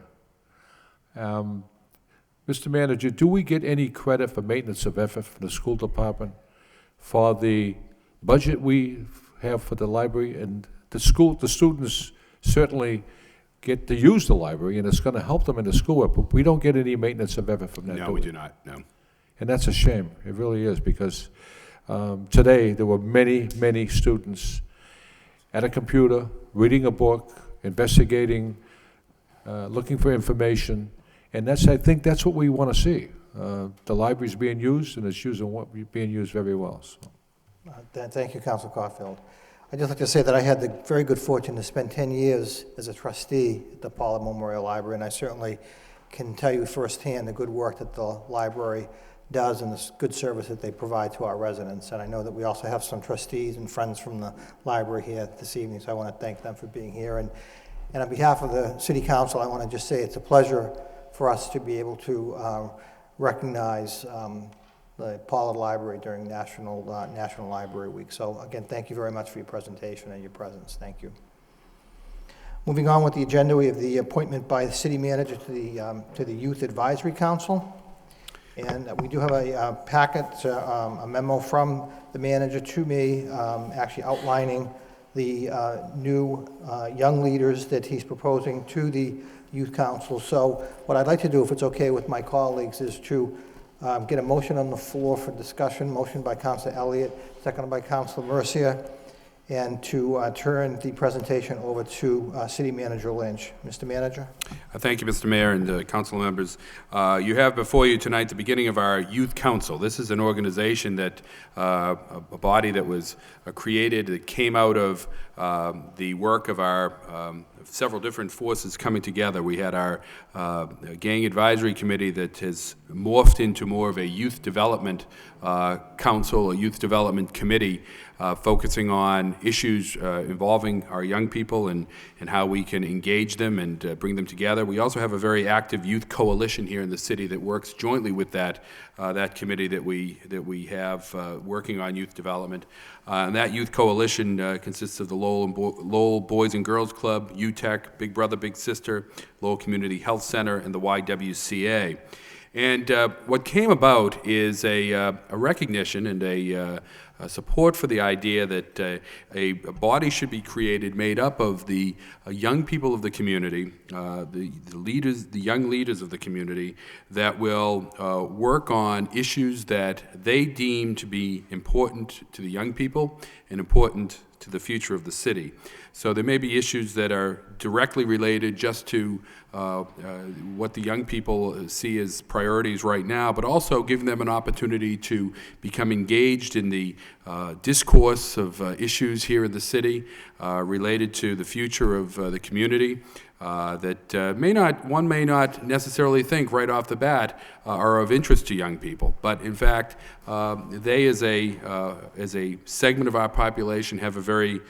Mr. Manager, do we get any credit for maintenance of effort from the school department for the budget we have for the library? And the students certainly get to use the library, and it's going to help them in the schoolwork, but we don't get any maintenance of effort from that, No, we do not, no. And that's a shame. It really is, because today there were many, many students at a computer, reading a book, investigating, looking for information, and I think that's what we want to see. The library's being used, and it's being used very well. So. Thank you, Councilor Caulfield. I'd just like to say that I had the very good fortune to spend 10 years as a trustee at the Pollard Memorial Library, and I certainly can tell you firsthand the good work that the library does and the good service that they provide to our residents. And I know that we also have some trustees and friends from the library here this evening, so I want to thank them for being here. And on behalf of the City Council, I want to just say it's a pleasure for us to be able to recognize the Pollard Library during National Library Week. So again, thank you very much for your presentation and your presence. Thank you. Moving on with the agenda, we have the appointment by the city manager to the Youth Advisory Council. And we do have a packet, a memo from the manager to me, actually outlining the new young leaders that he's proposing to the Youth Council. So what I'd like to do, if it's okay with my colleagues, is to get a motion on the floor for discussion. Motion by Councilor Elliott, seconded by Councilor Mercia, and to turn the presentation over to City Manager Lynch. Mr. Manager. Thank you, Mr. Mayor and council members. You have before you tonight the beginning of our Youth Council. This is an organization that, a body that was created, that came out of the work of our several different forces coming together. We had our gang advisory committee that has morphed into more of a youth development council, a youth development committee, focusing on issues involving our young people and how we can engage them and bring them together. We also have a very active youth coalition here in the city that works jointly with that committee that we have working on youth development. And that youth coalition consists of the Lowell Boys and Girls Club, UTEC, Big Brother, Big Sister, Lowell Community Health Center, and the YWCA. And what came about is a recognition and a support for the idea that a body should be created made up of the young people of the community, the young leaders of the community, that will work on issues that they deem to be important to the young people and important to the future of the city. So there may be issues that are directly related just to what the young people see as priorities right now, but also giving them an opportunity to become engaged in the discourse of issues here in the city related to the future of the community that one may not necessarily think right off the bat are of interest to young people. But in fact, they as a segment of our population have a very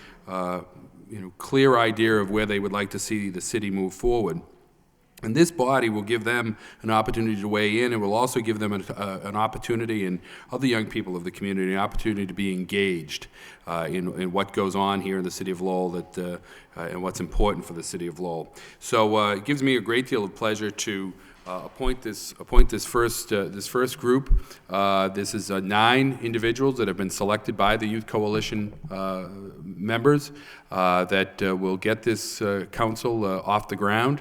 clear idea of where they would like to see the city move forward. And this body will give them an opportunity to weigh in, and will also give them an opportunity, and other young people of the community, an opportunity to be engaged in what goes on here in the city of Lowell, and what's important for the city of Lowell. So it gives me a great deal of pleasure to appoint this first group. This is 9 individuals that have been selected by the Youth Coalition members that will get this council off the ground.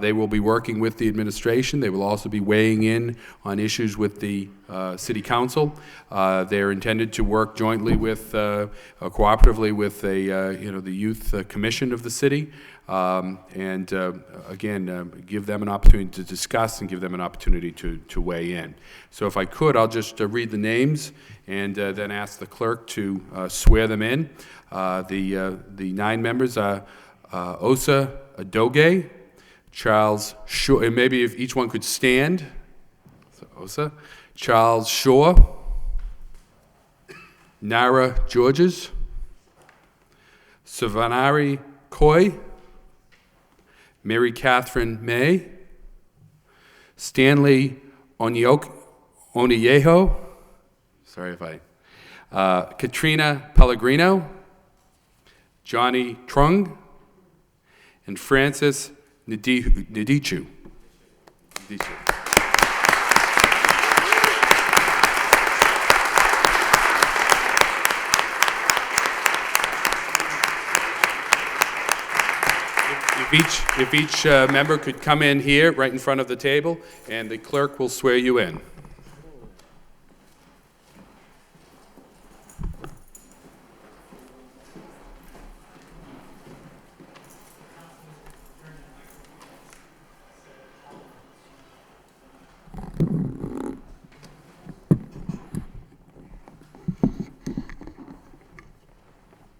They will be working with the administration. They will also be weighing in on issues with the City Council. They're intended to work jointly with, cooperatively with the Youth Commission of the city. And again, give them an opportunity to discuss and give them an opportunity to weigh in. So if I could, I'll just read the names and then ask the clerk to swear them in. The 9 members are Osa Adoge, Charles Shaw, and maybe if each one could stand. So Osa, Charles Shaw, Nara Georges, Savanari Coy, Mary Catherine May, Stanley Oniejo, sorry if I, Katrina Pellegrino, Johnny Trung, and Francis Ndichu. If each member could come in here, right in front of the table, and the clerk will swear you in.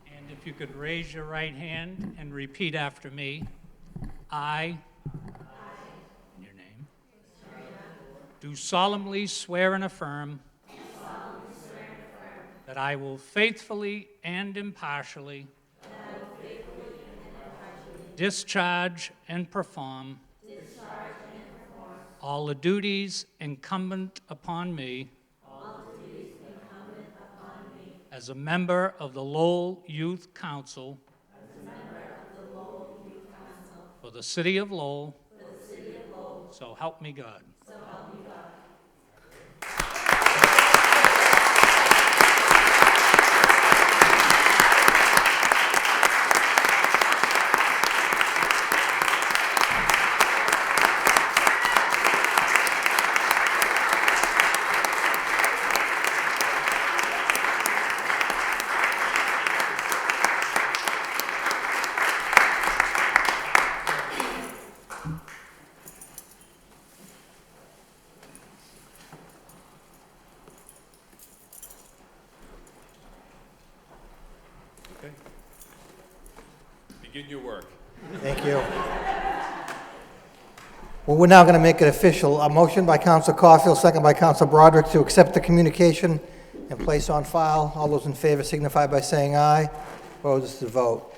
And if you could raise your right hand and repeat after me. I, in your name, do solemnly swear and affirm that I will faithfully and impartially discharge and perform all the duties incumbent upon me as a member of the Lowell Youth Council for the city of Lowell. So help me God. Okay. Begin your work. Thank you. Well, we're now going to make it official. A motion by Counsel Caulfield, second by Counsel Broderick, to accept the communication and place on file. All those in favor signify by saying aye. Opposed is the vote.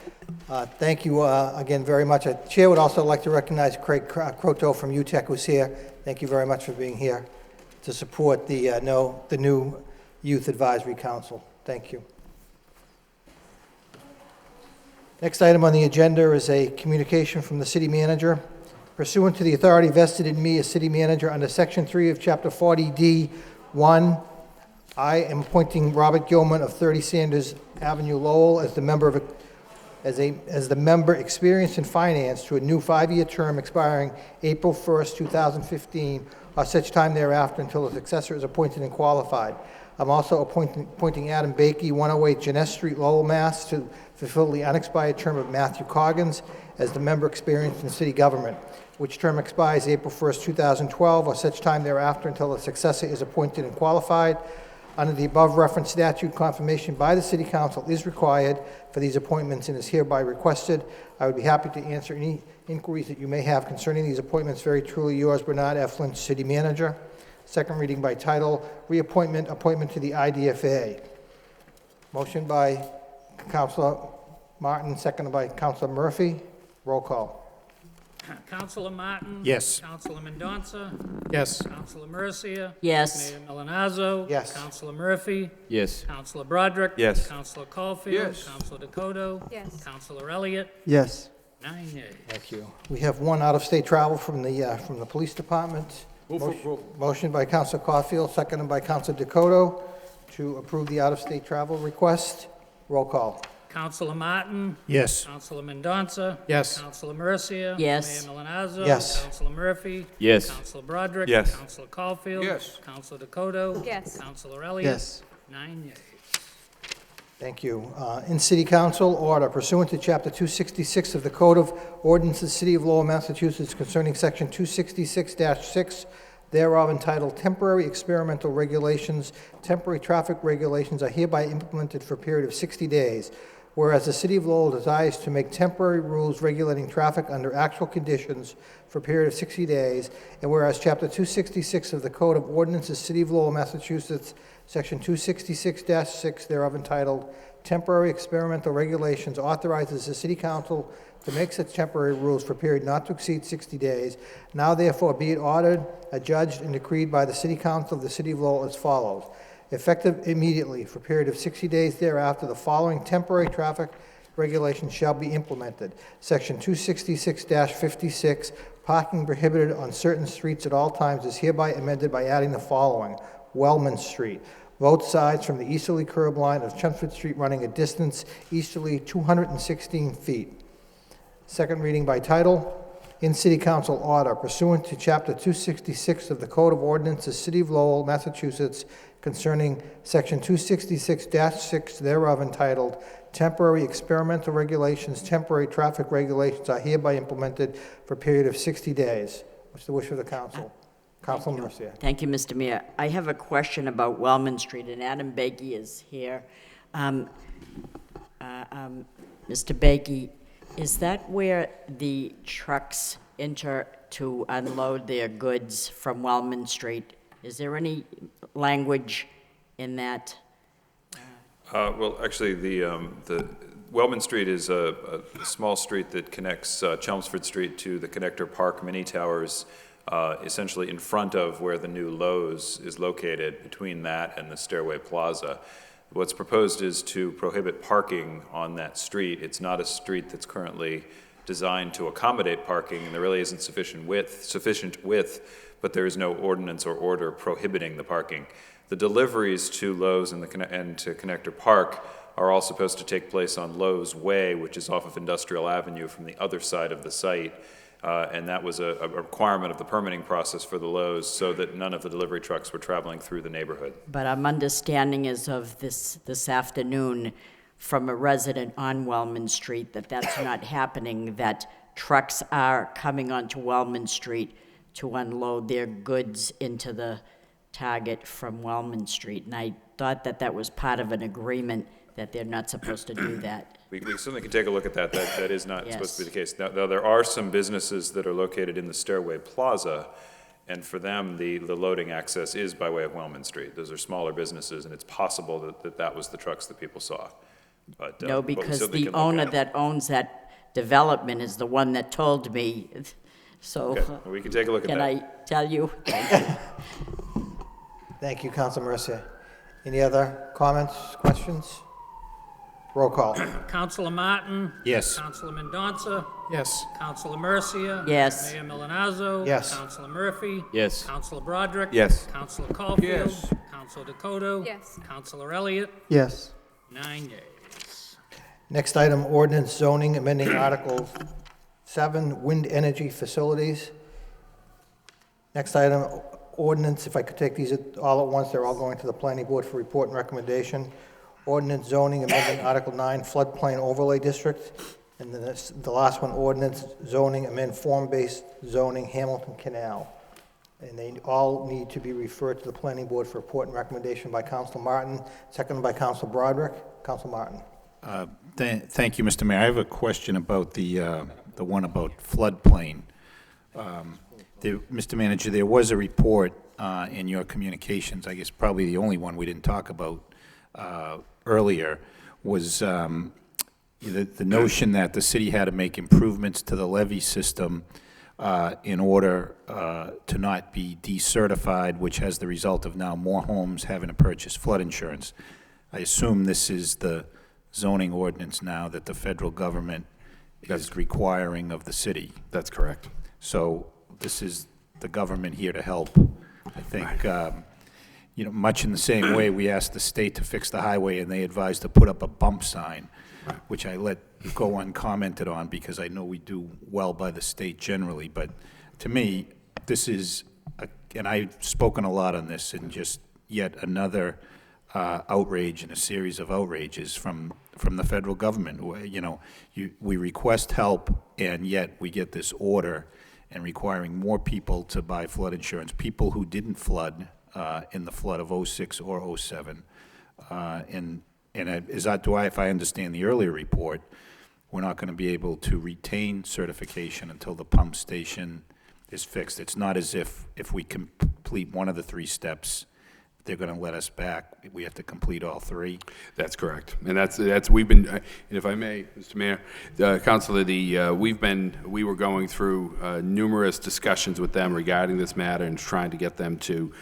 Thank you again very much. The Chair would also like to recognize Craig Croteau from UTEC, who's here. Thank you very much for being here to support the new Youth Advisory Council. Thank you. Next item on the agenda is a communication from the city manager. Pursuant to the authority vested in me as city manager under Section 3 of Chapter 40D1, I am appointing Robert Gilman of 30 Sanders Avenue, Lowell, as the member experienced in finance to a new 5-year term expiring April 1st, 2015, or such time thereafter until a successor is appointed and qualified. I'm also appointing Adam Bakey, 108 Jeunesse Street, Lowell, Mass., to fulfill the unexpired term of Matthew Coggins as the member experienced in city government, which term expires April 1st, 2012, or such time thereafter until a successor is appointed and qualified. Under the above referenced statute, confirmation by the City Council is required for these appointments and is hereby requested. I would be happy to answer any inquiries that you may have concerning these appointments. Very truly yours, Bernard F. Lynch, City Manager. Second reading by title, reappointment, appointment to the IDFA. Motion by Councilor Martin, seconded by Councilor Murphy. Roll call. Councilor Martin? Yes. Councilor Mendonça? Yes. Councilor Mercia? Yes. Mayor Milanazzo? Yes. Councilor Murphy? Yes. Councilor Broderick? Yes. Councilor Caulfield? Yes. Councilor Dakota? Yes. Councilor Elliott? Yes. 9 yeas. Thank you. We have one out-of-state travel from the police department. Move for approval. Motion by Councilor Caulfield, seconded by Councilor Dakota, to approve the out-of-state travel request. Roll call. Councilor Martin? Yes. Councilor Mendonça? Yes. Councilor Mercia? Yes. Mayor Milanazzo? Yes. Councilor Murphy? Yes. Councilor Broderick? Yes. Councilor Caulfield? Yes. Councilor Dakota? Yes. Councilor Elliott? Yes. 9 yeas. Thank you. In City Council order pursuant to Chapter 266 of the Code of Ordinances, City of Lowell, Massachusetts, concerning Section 266-6 thereof entitled Temporary Experimental Regulations, temporary traffic regulations are hereby implemented for a period of 60 days. Whereas the City of Lowell desires to make temporary rules regulating traffic under actual conditions for a period of 60 days, and whereas Chapter 266 of the Code of Ordinances, City of Lowell, Massachusetts, Section 266-6 thereof entitled Temporary Experimental Regulations authorizes the City Council to make such temporary rules for a period not to exceed 60 days. Now therefore be it ordered, adjudged, and decreed by the City Council of the City of Lowell as follows. Effective immediately, for a period of 60 days thereafter, the following temporary traffic regulations shall be implemented. Section 266-56, parking prohibited on certain streets at all times is hereby amended by adding the following. Wellman Street. Both sides from the easterly curb line of Chelmsford Street running a distance easterly 216 feet. Second reading by title. In City Council order pursuant to Chapter 266 of the Code of Ordinances, City of Lowell, Massachusetts, concerning Section 266-6 thereof entitled Temporary Experimental Regulations, Temporary Traffic Regulations are hereby implemented for a period of 60 days. What's the wish of the council? Council Mercier. Thank you, Mr. Mayor. I have a question about Wellman Street, and Adam Bakey is here. Mr. Bakey, is that where the trucks enter to unload their goods from Wellman Street? Is there any language in that? Well, actually, the Wellman Street is a small street that connects Chelmsford Street to the Connector Park mini towers, essentially in front of where the new Lowe's is located, between that and the Stairway Plaza. What's proposed is to prohibit parking on that street. It's not a street that's currently designed to accommodate parking, and there really isn't sufficient width, but there is no ordinance or order prohibiting the parking. The deliveries to Lowe's and to Connector Park are all supposed to take place on Lowe's Way, which is off of Industrial Avenue from the other side of the site. And that was a requirement of the permitting process for the Lowe's, so that none of the delivery trucks were traveling through the neighborhood. But I'm understanding as of this afternoon from a resident on Wellman Street that that's not happening, that trucks are coming onto Wellman Street to unload their goods into the Target from Wellman Street. And I thought that that was part of an agreement that they're not supposed to do that. We certainly can take a look at that. That is not supposed to be Yes. the case. Now, there are some businesses that are located in the Stairway Plaza, and for them, the loading access is by way of Wellman Street. Those are smaller businesses, and it's possible that was the trucks that people saw. But, No, but we because certainly the can look owner at it. that owns that development is the one that told me, so. Okay, well, we can take a look at Can that. I tell you? Thank you, Council Mercier. Any other comments, questions? Roll call. Councilor Martin? Yes. Councilor Mendonça? Yes. Councilor Mercia? Yes. Mayor Milonazo? Yes. Councilor Murphy? Yes. Councilor Broderick? Yes. Councilor Caulfield? Yes. Councilor Dakota? Yes. Councilor Elliott? Yes. 9 yeas. Next item, ordinance zoning, amending Article 7, wind energy facilities. Next item, ordinance, if I could take these all at once, they're all going to the planning board for report and recommendation. Ordinance zoning, amending Article 9, floodplain overlay district. And then the last one, ordinance zoning, amend form-based zoning, Hamilton Canal. And they all need to be referred to the planning board for report and recommendation by Council Martin, seconded by Council Broderick. Council Martin. Thank you, Mr. Mayor. I have a question about the one about floodplain. Mr. Manager, there was a report in your communications, I guess probably the only one we didn't talk about earlier, was the notion that the city had to make improvements to the levee system in order to not be decertified, which has the result of now more homes having to purchase flood insurance. I assume this is the zoning ordinance now that the federal government is requiring of the city. That's correct. So this is the government here to help. I think, much in the same way, we asked the state to fix the highway, and they advised to put up a bump sign, which I let go uncommented on because I know we do well by the state generally. But to me, this is, and I've spoken a lot on this, and just yet another outrage and a series of outrages from the federal government. We request help, and yet we get this order and requiring more people to buy flood insurance, people who didn't flood in the flood of '06 or '07. If I understand the earlier report, we're not going to be able to retain certification until the pump station is fixed. It's not as if we complete one of the three steps, they're going to let us back. We have to complete all 3. That's correct. And that's we've been, and if I may, Mr. Mayor, Councilor, we were going through numerous discussions with them regarding this matter and trying to get them to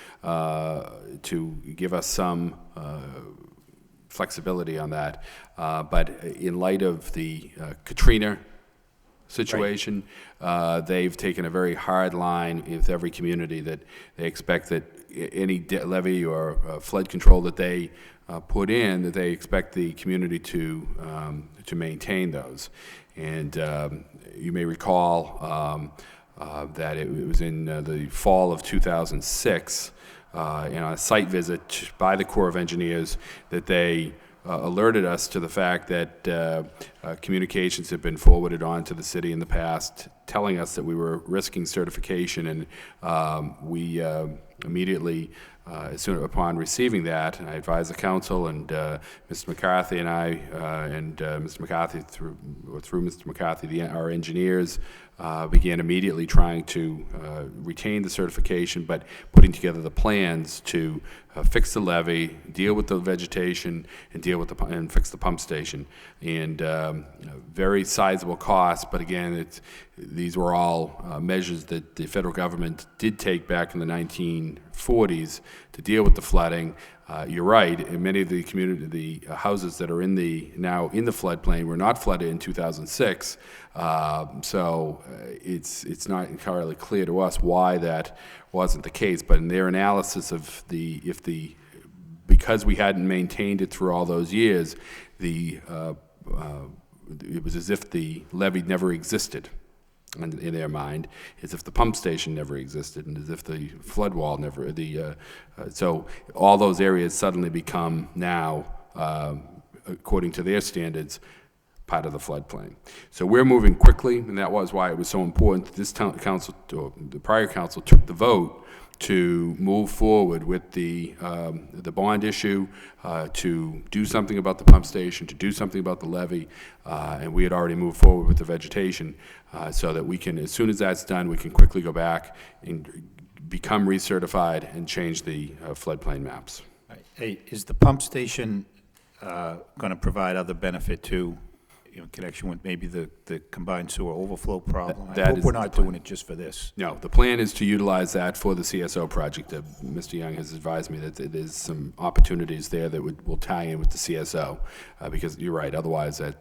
give us some flexibility on that. But in light of the Katrina situation, they've taken a very hard line with every community that they expect that any levy or flood control that they put in, that they expect the community to maintain those. And you may recall that it was in the fall of 2006, on a site visit by the Corps of Engineers, that they alerted us to the fact that communications had been forwarded on to the city in the past, telling us that we were risking certification, and we immediately, as soon upon receiving that, I advised the council, and Mr. McCarthy and I, and Mr. McCarthy through Mr. McCarthy, our engineers began immediately trying to retain the certification, but putting together the plans to fix the levee, deal with the vegetation, and and fix the pump station. And very sizable costs, but again, these were all measures that the federal government did take back in the 1940s to deal with the flooding. You're right. In many of the houses that are now in the floodplain were not flooded in 2006. So it's not entirely clear to us why that wasn't the case. But in their analysis of because we hadn't maintained it through all those years, it was as if the levee never existed. In their mind, as if the pump station never existed, and as if the flood wall never. So all those areas suddenly become now, according to their standards, part of the floodplain. So we're moving quickly, and that was why it was so important that this council, or the prior council, took the vote to move forward with the bond issue, to do something about the pump station, to do something about the levee, and we had already moved forward with the vegetation, so that we can, as soon as that's done, we can quickly go back and become recertified and change the floodplain maps. Hey, is the pump station going to provide other benefit too, in connection with maybe the combined sewer overflow problem? I hope we're not doing it just for this. No, the plan is to utilize that for the CSO project. Mr. Young has advised me that there's some opportunities there that will tie in with the CSO, because you're right, otherwise it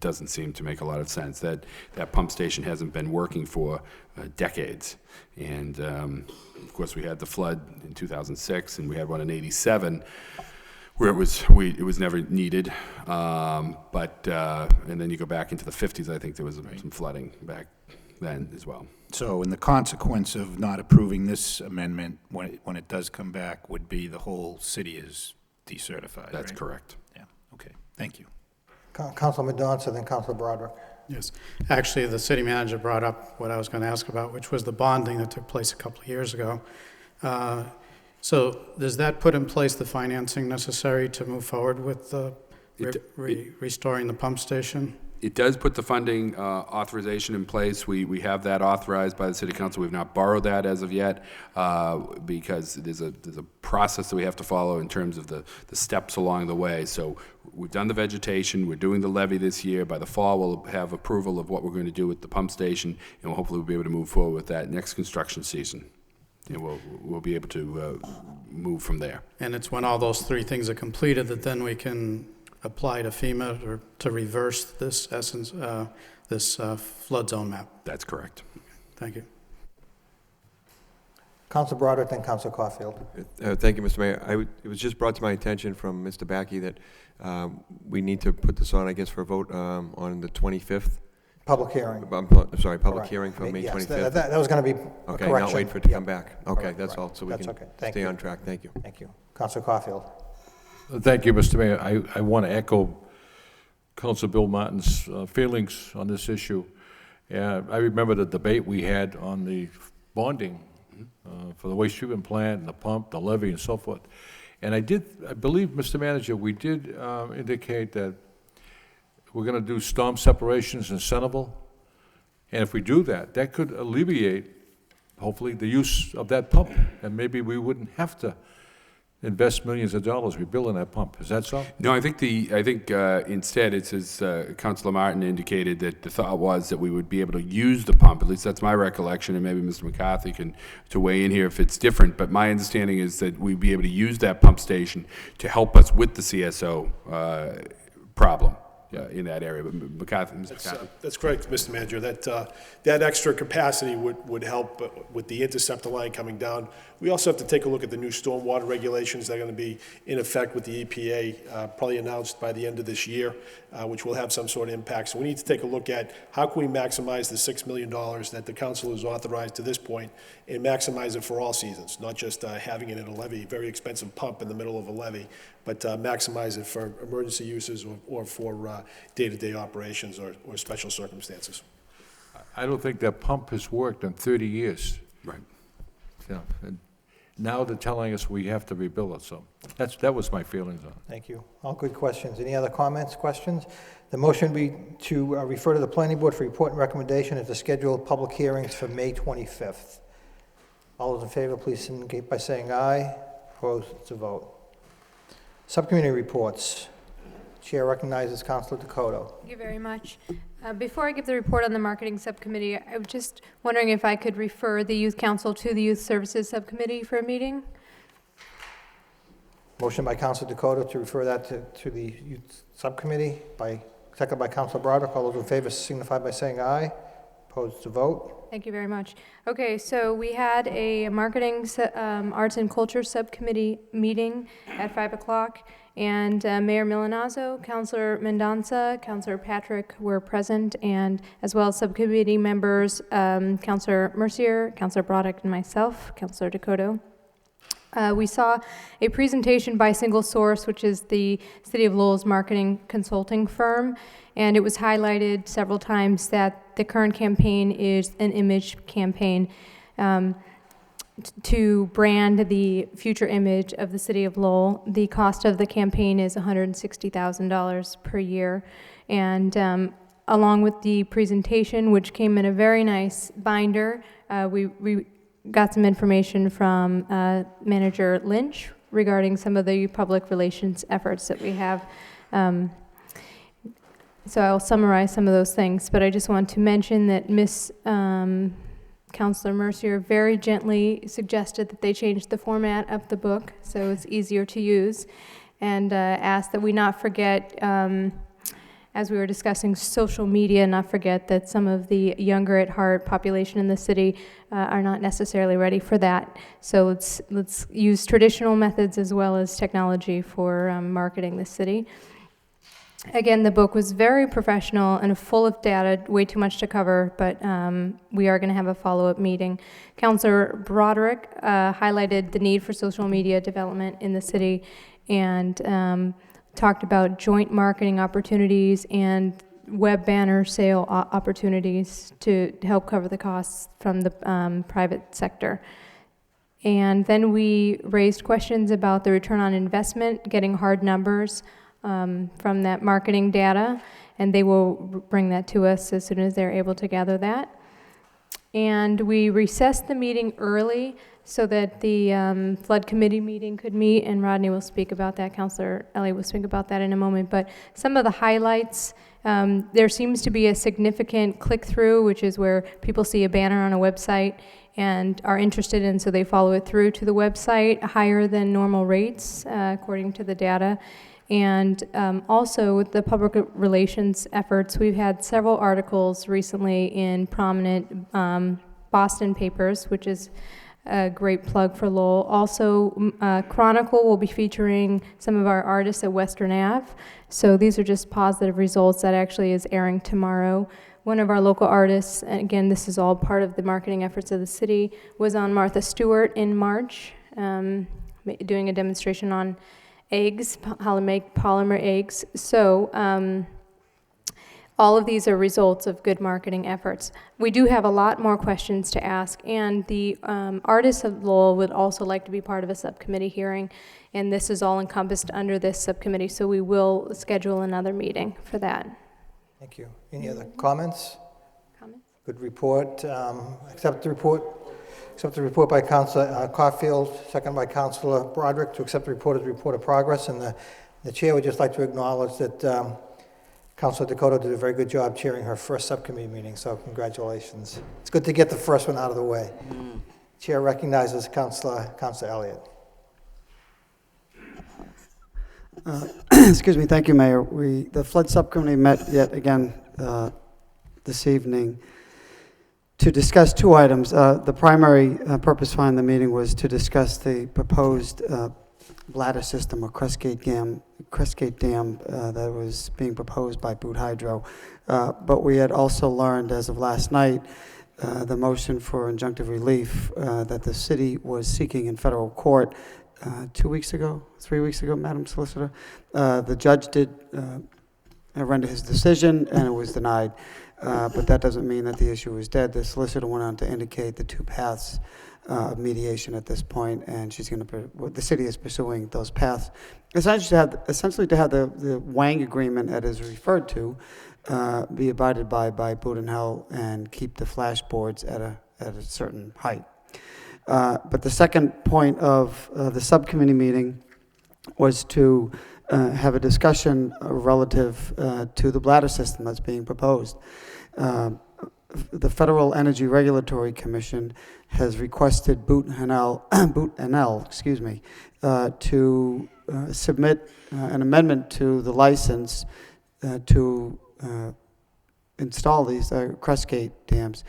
doesn't seem to make a lot of sense. That pump station hasn't been working for decades. And of course, we had the flood in 2006, and we had one in '87, where it was never needed, and then you go back into the 50s, I think there was some flooding back then as well. So, in the consequence of not approving this amendment, when it does come back, would be the whole city is decertified, That's right? correct. Yeah, okay, thank you. Councilor Madonza, then Councilor Broderick. Yes. Actually, the city manager brought up what I was going to ask about, which was the bonding that took place a couple of years ago. So does that put in place the financing necessary to move forward with restoring the pump station? It does put the funding authorization in place. We have that authorized by the City Council. We've not borrowed that as of yet, because there's a process that we have to follow in terms of the steps along the way. So we've done the vegetation. We're doing the levee this year. By the fall, we'll have approval of what we're going to do with the pump station, and hopefully we'll be able to move forward with that next construction season. And we'll be able to move from there. And it's when all those 3 things are completed that then we can apply to FEMA or to reverse this flood zone map. That's correct. Thank you. Councilor Broderick, then Councilor Caulfield. Thank you, Mr. Mayor. It was just brought to my attention from Mr. Backey that we need to put this on, I guess, for a vote on the 25th. Public hearing. I'm sorry, public Correct. hearing for May Yes, 25th. that was going to be a Okay, correction. not wait for it to Yeah. come back. Okay, Correct, that's right. all, so we That's can okay. Thank stay you. on track. Thank you. Thank you. Councilor Caulfield. Thank you, Mr. Mayor. I want to echo Councilor Bill Martin's feelings on this issue. I remember the debate we had on the bonding for the waste treatment plant, and the pump, the levee, and so forth. And I believe, Mr. Manager, we did indicate that we're going to do storm separations in Centerville. And if we do that, that could alleviate, hopefully, the use of that pump. And maybe we wouldn't have to invest millions of dollars rebuilding that pump. Is that so? No, I think instead it's as Councilor Martin indicated that the thought was that we would be able to use the pump. At least that's my recollection, and maybe Mr. McCarthy can to weigh in here if it's different. But my understanding is that we'd be able to use that pump station to help us with the CSO problem in that area. But McCarthy, Mr. McCarthy. That's correct, Mr. Manager. That extra capacity would help with the interceptor line coming down. We also have to take a look at the new stormwater regulations that are going to be in effect with the EPA, probably announced by the end of this year, which will have some sort of impact. So we need to take a look at how can we maximize the $6 million that the council has authorized to this point and maximize it for all seasons, not just having it in a levee, very expensive pump in the middle of a levee, but maximize it for emergency uses or for day-to-day operations or special circumstances. I don't think that pump has worked in 30 years. Right. Yeah, and now they're telling us we have to rebuild it, so that was my feelings on it. Thank you. All good questions. Any other comments, questions? The motion would be to refer to the planning board for report and recommendation and to schedule public hearings for May 25th. All those in favor, please indicate by saying aye. Opposed, it's a vote. Subcommittee reports. Chair recognizes Councilor Dakota. Thank you very much. Before I give the report on the marketing subcommittee, I was just wondering if I could refer the youth council to the youth services subcommittee for a meeting. Motion by Councilor Dakota to refer that to the youth subcommittee, second by Councilor Broderick. All those in favor signify by saying aye. Opposed, to vote. Thank you very much. Okay, so we had a marketing, arts and culture subcommittee meeting at 5 o'clock, and Mayor Milanazzo, Councilor Mendonça, Councilor Patrick were present, and as well as subcommittee members, Councilor Mercier, Councilor Broderick, and myself, Councilor Dakota. We saw a presentation by Single Source, which is the City of Lowell's marketing consulting firm, and it was highlighted several times that the current campaign is an image campaign to brand the future image of the City of Lowell. The cost of the campaign is $160,000 per year, and along with the presentation, which came in a very nice binder, we got some information from Manager Lynch regarding some of the public relations efforts that we have. So I'll summarize some of those things, but I just want to mention that Councilor Mercier very gently suggested that they change the format of the book so it's easier to use, and asked that we not forget, as we were discussing social media, not forget that some of the younger at heart population in the city are not necessarily ready for that. So let's use traditional methods as well as technology for marketing the city. Again, the book was very professional and full of data, way too much to cover, but we are going to have a follow-up meeting. Councilor Broderick highlighted the need for social media development in the city and talked about joint marketing opportunities and web banner sale opportunities to help cover the costs from the private sector. And then we raised questions about the return on investment, getting hard numbers from that marketing data, and they will bring that to us as soon as they're able to gather that. And we recessed the meeting early so that the flood committee meeting could meet, and Rodney will speak about that, Councilor Elliott will speak about that in a moment. But some of the highlights, there seems to be a significant click-through, which is where people see a banner on a website and are interested in, so they follow it through to the website, higher than normal rates, according to the data. And also with the public relations efforts, we've had several articles recently in prominent Boston papers, which is a great plug for Lowell. Also, Chronicle will be featuring some of our artists at Western Ave. So these are just positive results. That actually is airing tomorrow. One of our local artists, and again, this is all part of the marketing efforts of the city, was on Martha Stewart in March, doing a demonstration on eggs, how to make polymer eggs. So all of these are results of good marketing efforts. We do have a lot more questions to ask, and the artists of Lowell would also like to be part of a subcommittee hearing, and this is all encompassed under this subcommittee, so we will schedule another meeting for that. Thank you. Any other comments? Good report. Accept the report. accept the report by Councilor Caulfield, second by Councilor Broderick, to accept the report as a report of progress. And the chair would just like to acknowledge that Councilor Dakota did a very good job chairing her first subcommittee meeting, so congratulations. It's good to get the first one out of the way. Chair recognizes Councilor Elliott. Excuse me, thank you, Mayor. The flood subcommittee met yet again this evening to discuss two items. The primary purpose behind the meeting was to discuss the proposed bladder system or Crestgate Dam that was being proposed by Boot Hydro. But we had also learned as of last night the motion for injunctive relief that the city was seeking in federal court 3 weeks ago, Madam Solicitor. The judge did render his decision and it was denied. But that doesn't mean that the issue is dead. The solicitor went on to indicate the two paths of mediation at this point, and the city is pursuing those paths. Essentially to have the Wang agreement that is referred to be abided by Boot and Hell and keep the flashboards at a certain height. But the second point of the subcommittee meeting was to have a discussion relative to the bladder system that's being proposed. The Federal Energy Regulatory Commission has requested Boot and Hell, to submit an amendment to the license to install these Crestgate dams.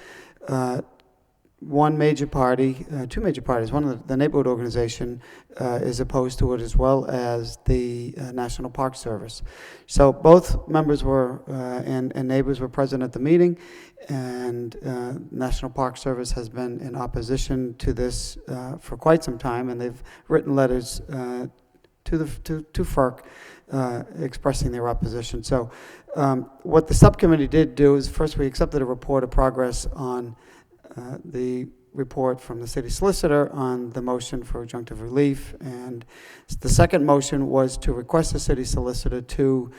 One major party, two major parties, one of the neighborhood organization is opposed to it, as well as the National Park Service. So both members were, and neighbors were present at the meeting, and National Park Service has been in opposition to this for quite some time, and they've written letters to FERC expressing their opposition. So what the subcommittee did do is, first we accepted a report of progress on the report from the city solicitor on the motion for injunctive relief, and the second motion was to request the city solicitor to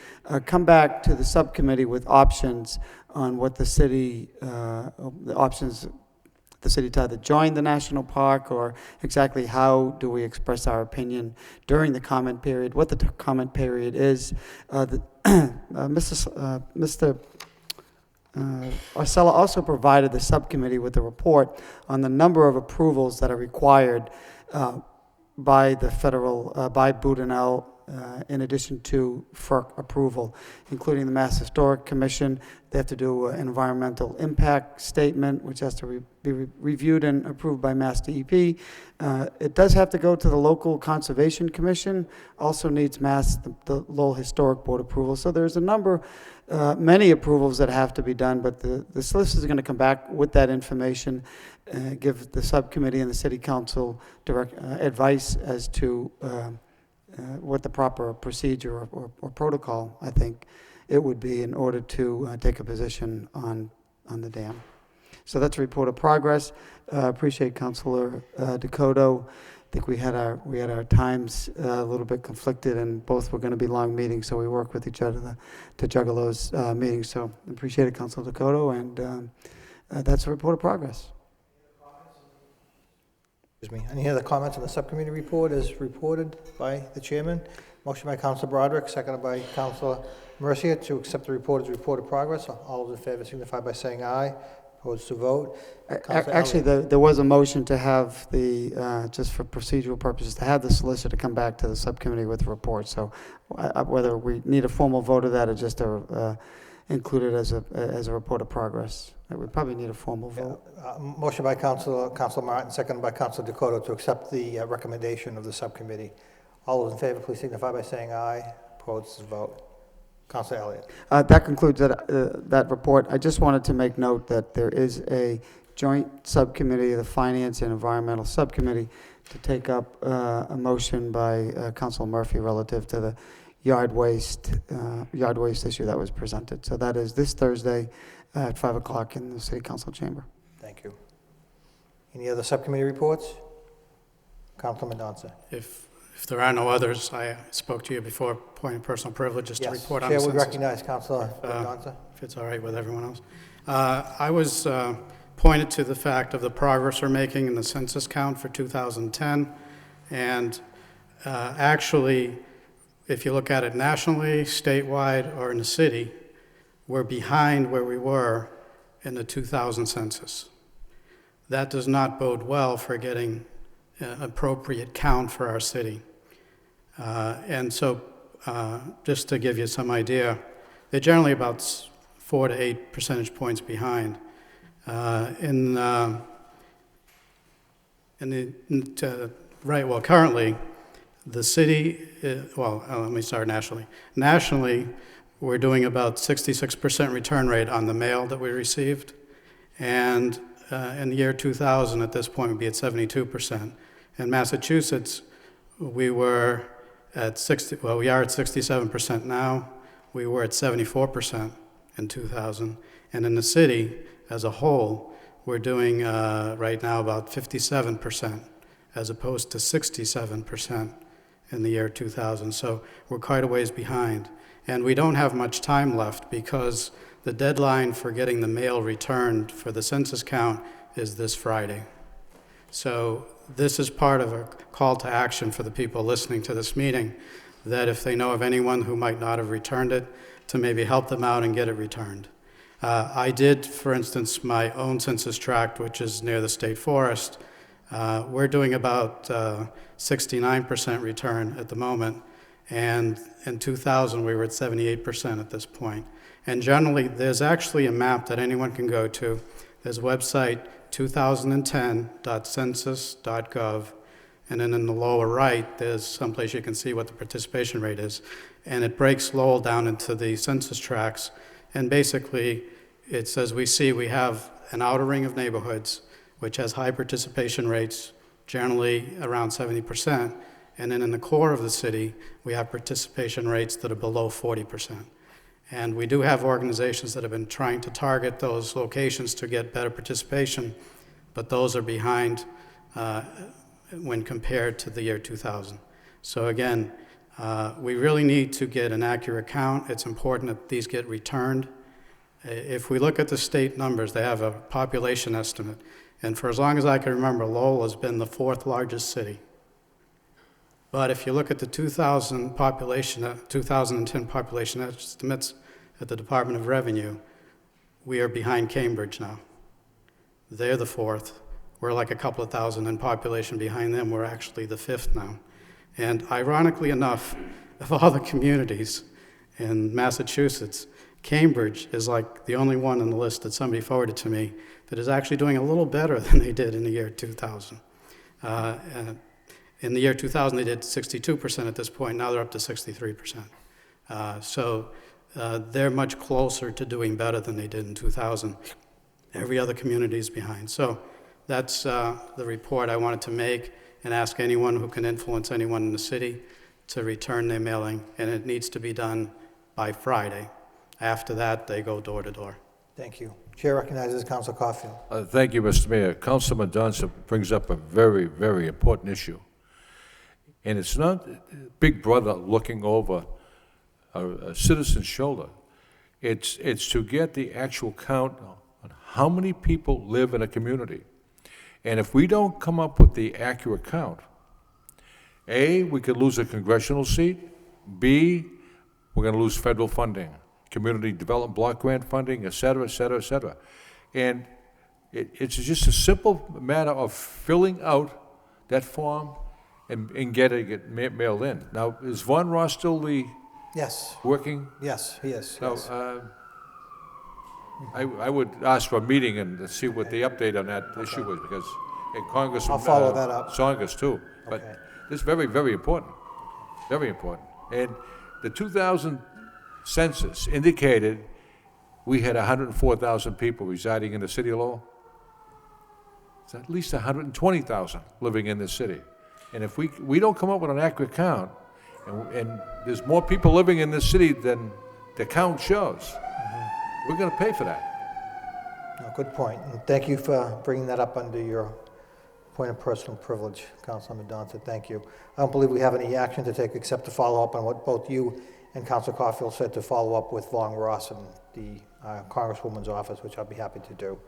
come back to the subcommittee with options on what the city, the options the city to either join the national park, or exactly how do we express our opinion during the comment period, what the comment period is. Mr. Arcella also provided the subcommittee with a report on the number of approvals that are required by the federal, by Boot and Hell, in addition to FERC approval, including the Mass Historic Commission. They have to do an environmental impact statement, which has to be reviewed and approved by Mass DEP. It does have to go to the local Conservation Commission, also needs the Lowell Historic Board approval. So there's a number, many approvals that have to be done, but the solicitor is going to come back with that information, give the subcommittee and the city council direct advice as to what the proper procedure or protocol, I think, it would be in order to take a position on the dam. So that's a report of progress. Appreciate Councilor Dakota. I think we had our times a little bit conflicted, and both were going to be long meetings, so we worked with each other to juggle those meetings. So appreciate it, Councilor Dakota, and that's a report of progress. Excuse me. Any other comments on the subcommittee report as reported by the chairman? Motion by Councilor Broderick, seconded by Councilor Mercier to accept the report as a report of progress. All those in favor signify by saying aye. Opposed to vote. Actually, there was a motion to have the, just for procedural purposes, to have the solicitor come back to the subcommittee with a report. So whether we need a formal vote of that or just include it as a report of progress. We probably need a formal vote. Motion by Councilor Martin, seconded by Councilor Dakota to accept the recommendation of the subcommittee. All those in favor, please signify by saying aye. Opposed to vote. Councilor Elliott. That concludes that report. I just wanted to make note that there is a joint subcommittee, the Finance and Environmental Subcommittee, to take up a motion by Councilor Murphy relative to the yard waste issue that was presented. So that is this Thursday at 5 o'clock in the City Council chamber. Thank you. Any other subcommittee reports? Councilor Mendonça. If there are no others, I spoke to you before, point of personal privilege, to report on the Chair census. would recognize Councilor Mendonça. If it's all right with everyone else. I was pointed to the fact of the progress we're making in the census count for 2010. And actually, if you look at it nationally, statewide, or in the city, we're behind where we were in the 2000 census. That does not bode well for getting an appropriate count for our city. And so, just to give you some idea, they're generally about 4 to 8 percentage points behind. Currently, the city, let me start nationally. Nationally, we're doing about 66% return rate on the mail that we received. And in the year 2000, at this point, we'd be at 72%. In Massachusetts, we were at we are at 67% now. We were at 74% in 2000. And in the city as a whole, we're doing right now about 57% as opposed to 67% in the year 2000. So we're quite a ways behind. And we don't have much time left because the deadline for getting the mail returned for the census count is this Friday. So this is part of a call to action for the people listening to this meeting, that if they know of anyone who might not have returned it, to maybe help them out and get it returned. I did, for instance, my own census tract, which is near the state forest. We're doing about 69% return at the moment, and in 2000 we were at 78% at this point. And generally, there's actually a map that anyone can go to. There's a website, 2010.census.gov, and then in the lower right, there's someplace you can see what the participation rate is. And it breaks Lowell down into the census tracts, and basically, it says we have an outer ring of neighborhoods which has high participation rates, generally around 70%, and then in the core of the city, we have participation rates that are below 40%. And we do have organizations that have been trying to target those locations to get better participation, but those are behind when compared to the year 2000. So again, we really need to get an accurate count. It's important that these get returned. If we look at the state numbers, they have a population estimate. And for as long as I can remember, Lowell has been the 4th largest city. But if you look at the 2010 population estimates at the Department of Revenue, we are behind Cambridge now. They're the 4th. We're like a couple of thousand in population behind them. We're actually the 5th now. And ironically enough, of all the communities in Massachusetts, Cambridge is like the only one on the list that somebody forwarded to me that is actually doing a little better than they did in the year 2000. In the year 2000, they did 62% at this point. Now they're up to 63%. So they're much closer to doing better than they did in 2000. Every other community is behind. So that's the report I wanted to make, and ask anyone who can influence anyone in the city to return their mailing, and it needs to be done by Friday. After that, they go door to door. Thank you. Chair recognizes Council Caulfield. Thank you, Mr. Mayor. Councilman Johnson brings up a very, very important issue. And it's not Big Brother looking over a citizen's shoulder. It's to get the actual count on how many people live in a community. And if we don't come up with the accurate count, A, we could lose a congressional seat. B, we're going to lose federal funding, community development block grant funding, et cetera, et cetera, et cetera. And it's just a simple matter of filling out that form and getting it mailed in. Now, is Von Ross still the Yes. working? Yes, he is. Now, Yes. I would ask for a meeting and see what the update on that issue is, because Congressman I'll follow that up. Songas too. But Okay. this is very, very important, very important. And the 2000 census indicated we had 104,000 people residing in the city of Lowell. It's at least 120,000 living in this city. And if we don't come up with an accurate count, and there's more people living in this city than the count shows, we're going to pay for that. No, good point. And thank you for bringing that up under your point of personal privilege, Councilman Johnson. Thank you. I don't believe we have any action to take except to follow up on what both you and Council Caulfield said, to follow up with Von Ross and the Congresswoman's office, which I'll be happy to do.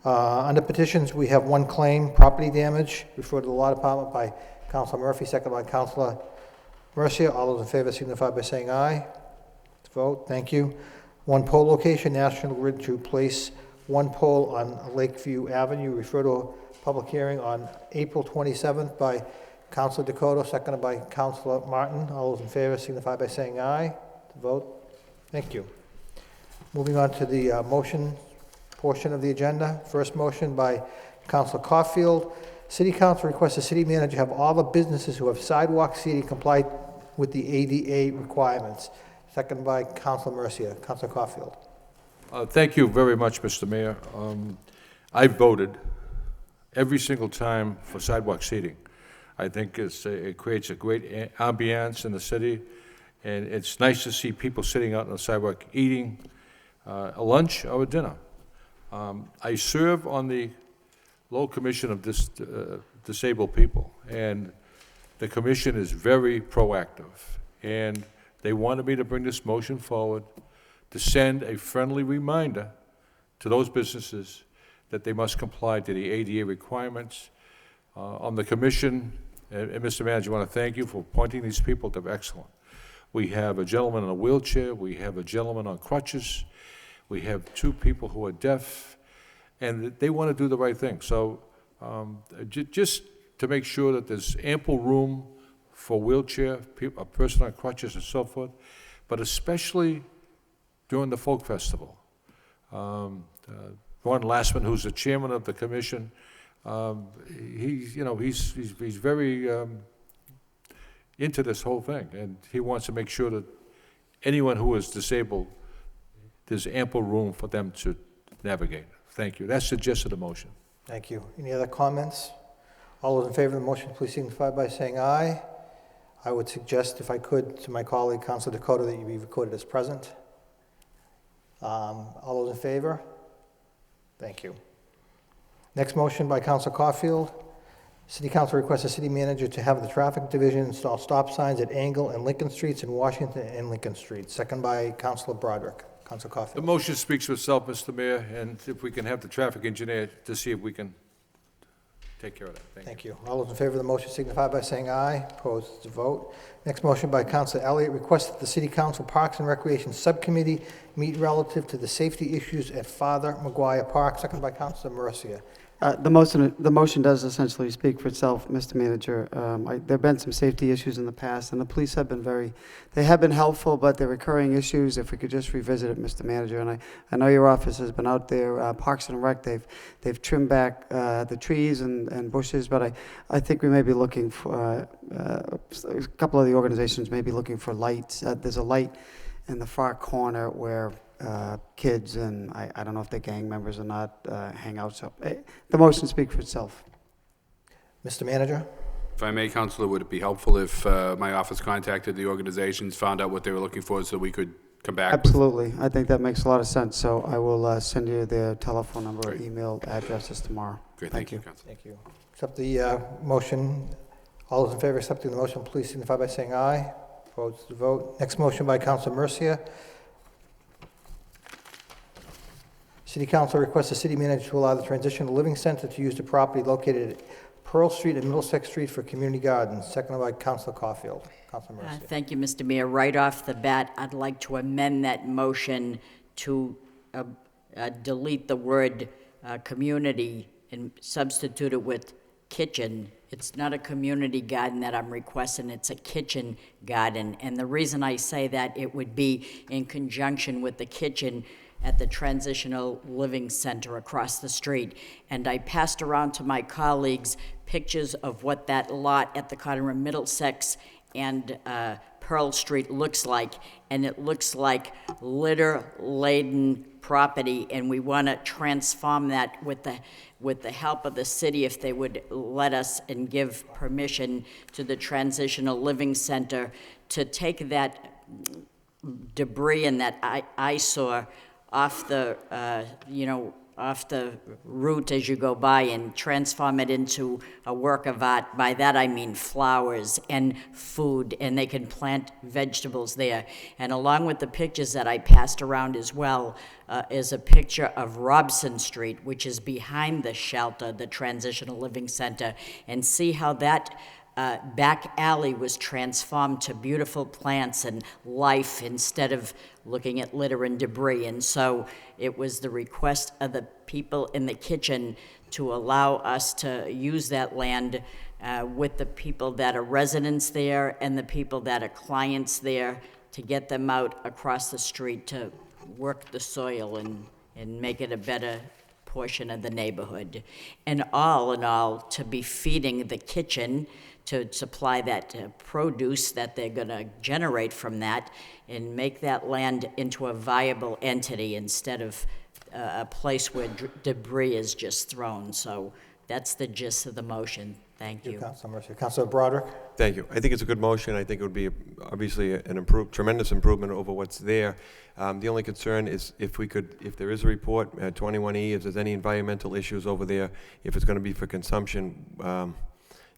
Under petitions, we have one claim, property damage, referred to the Law Department by Councilor Murphy, second by Councilor Mercia. All those in favor signify by saying aye. Vote, thank you. One pole location, National Grid to place one pole on Lakeview Avenue, refer to a public hearing on April 27th by Councilor Dakota, seconded by Councilor Martin. All those in favor signify by saying aye. Vote, thank you. Moving on to the motion portion of the agenda. First motion by Councilor Caulfield. City Council requests the city manager have all the businesses who have sidewalk seating comply with the ADA requirements. Second by Councilor Mercia. Councilor Caulfield. Thank you very much, Mr. Mayor. I voted every single time for sidewalk seating. I think it creates a great ambiance in the city, and it's nice to see people sitting out on the sidewalk eating a lunch or a dinner. I serve on the Lowell Commission of Disabled People, and the commission is very proactive, and they wanted me to bring this motion forward to send a friendly reminder to those businesses that they must comply to the ADA requirements. On the commission, and Mr. Manager, I want to thank you for appointing these people. They're excellent. We have a gentleman in a wheelchair. We have a gentleman on crutches. We have two people who are deaf, and they want to do the right thing. So just to make sure that there's ample room for wheelchair, a person on crutches and so forth, but especially during the Folk Festival. Ron Lassman, who's the chairman of the commission, he's very into this whole thing, and he wants to make sure that anyone who is disabled, there's ample room for them to navigate. Thank you. That's the gist of the motion. Thank you. Any other comments? All those in favor of the motion, please signify by saying aye. I would suggest, if I could, to my colleague, Councilor Dakota, that you be recorded as present. All those in favor? Thank you. Next motion by Councilor Caulfield. City Council requests the city manager to have the traffic division install stop signs at Angle and Lincoln Streets in Washington and Lincoln Street. Second by Councilor Broderick. Councilor The Caulfield. motion speaks for itself, Mr. Mayor, and if we can have the traffic engineer to see if we can take care of that. Thank you. All those in favor of the motion signify by saying aye. Opposed, to vote. Next motion by Councilor Elliott requests that the City Council Parks and Recreation Subcommittee meet relative to the safety issues at Father Maguire Park. Second by Councilor Mercia. The motion does essentially speak for itself, Mr. Manager. There have been some safety issues in the past, and the police have been helpful, but they're recurring issues. If we could just revisit it, Mr. Manager, and I know your office has been out there, Parks and Rec, they've trimmed back the trees and bushes, but I think we may be looking for, a couple of the organizations may be looking for lights. There's a light in the far corner where kids, and I don't know if they're gang members or not, hang out. So the motion speaks for itself. Mr. Manager? If I may, Councilor, would it be helpful if my office contacted the organizations, found out what they were looking for, so we could come back? Absolutely. I think that makes a lot of sense. So I will send you their telephone number or email addresses tomorrow. Great, thank you, Councilor. Thank you. Accept the motion. All those in favor of accepting the motion, please signify by saying aye. Opposed, to vote. Next motion by Councilor Mercia. City Council requests the city manager to allow the Transitional Living Center to use the property located at Pearl Street and Middlesex Street for community gardens. Seconded by Councilor Caulfield. Councilor Mercia. Thank you, Mr. Mayor. Right off the bat, I'd like to amend that motion to delete the word community and substitute it with kitchen. It's not a community garden that I'm requesting, it's a kitchen garden. And the reason I say that, it would be in conjunction with the kitchen at the Transitional Living Center across the street. And I passed around to my colleagues pictures of what that lot at the corner of Middlesex and Pearl Street looks like, and it looks like litter-laden property, and we want to transform that with the help of the city, if they would let us and give permission to the Transitional Living Center to take that debris and that eyesore off the, off the route as you go by and transform it into a work of art. By that I mean flowers and food, and they can plant vegetables there. And along with the pictures that I passed around as well, is a picture of Robson Street, which is behind the shelter, the Transitional Living Center, and see how that back alley was transformed to beautiful plants and life instead of looking at litter and debris. And so it was the request of the people in the kitchen to allow us to use that land with the people that are residents there and the people that are clients there, to get them out across the street to work the soil and make it a better portion of the neighborhood. And all in all, to be feeding the kitchen, to supply that produce that they're going to generate from that, and make that land into a viable entity instead of a place where debris is just thrown. So that's the gist of the motion. Thank you. Councilor Murphy. Councilor Broderick? Thank you. I think it's a good motion. I think it would be obviously an tremendous improvement over what's there. The only concern is if there is a report, 21E, if there's any environmental issues over there, if it's going to be for consumption,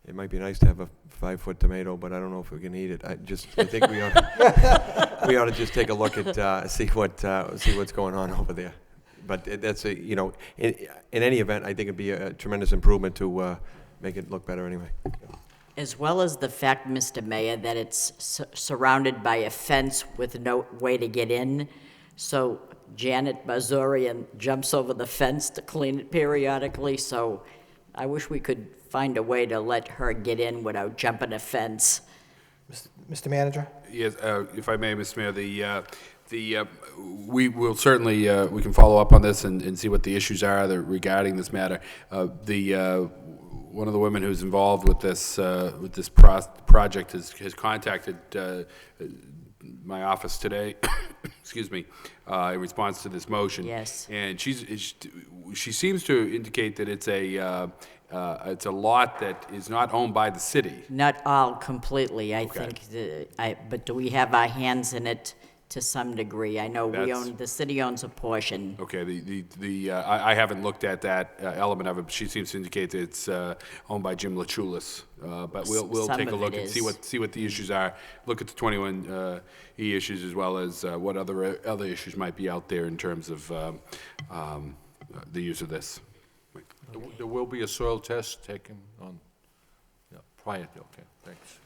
it might be nice to have a 5-foot tomato, but I don't know if we can eat it. I think we ought to just take a look at see what's going on over there. But that's in any event, I think it'd be a tremendous improvement to make it look better anyway. As well as the fact, Mr. Mayor, that it's surrounded by a fence with no way to get in. So Janet Bazorian jumps over the fence to clean it periodically. So I wish we could find a way to let her get in without jumping a fence. Mr. Manager? Yes, if I may, Mr. Mayor, we will certainly, we can follow up on this and see what the issues are regarding this matter. One of the women who's involved with this project has contacted my office today, excuse me, in response to this motion. Yes. And she seems to indicate that it's a lot that is not owned by the city. Not all completely, I Okay. think, but do we have our hands in it to some degree? I know the city owns a portion. Okay, I haven't looked at that element of it, but she seems to indicate that it's owned by Jim Lachulis. But we'll Some take a of look it and is. see what the issues are. Look at the 21E issues as well as what other issues might be out there in terms of the use of this. There will be a soil test taken on, prior to, okay, thanks.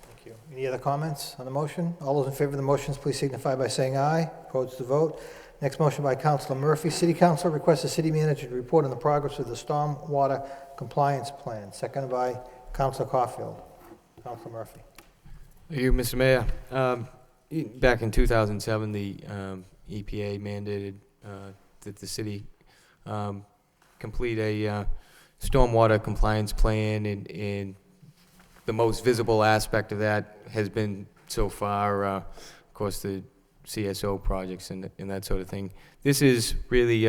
Thank you. Any other comments on the motion? All those in favor of the motions, please signify by saying aye. Opposed to vote. Next motion by Councilor Murphy. City Council requests the city manager to report on the progress of the stormwater compliance plan. Seconded by Councilor Caulfield. Councilor Murphy. Thank you, Mr. Mayor. Back in 2007, the EPA mandated that the city complete a stormwater compliance plan, and the most visible aspect of that has been so far, of course, the CSO projects and that sort of thing. This is really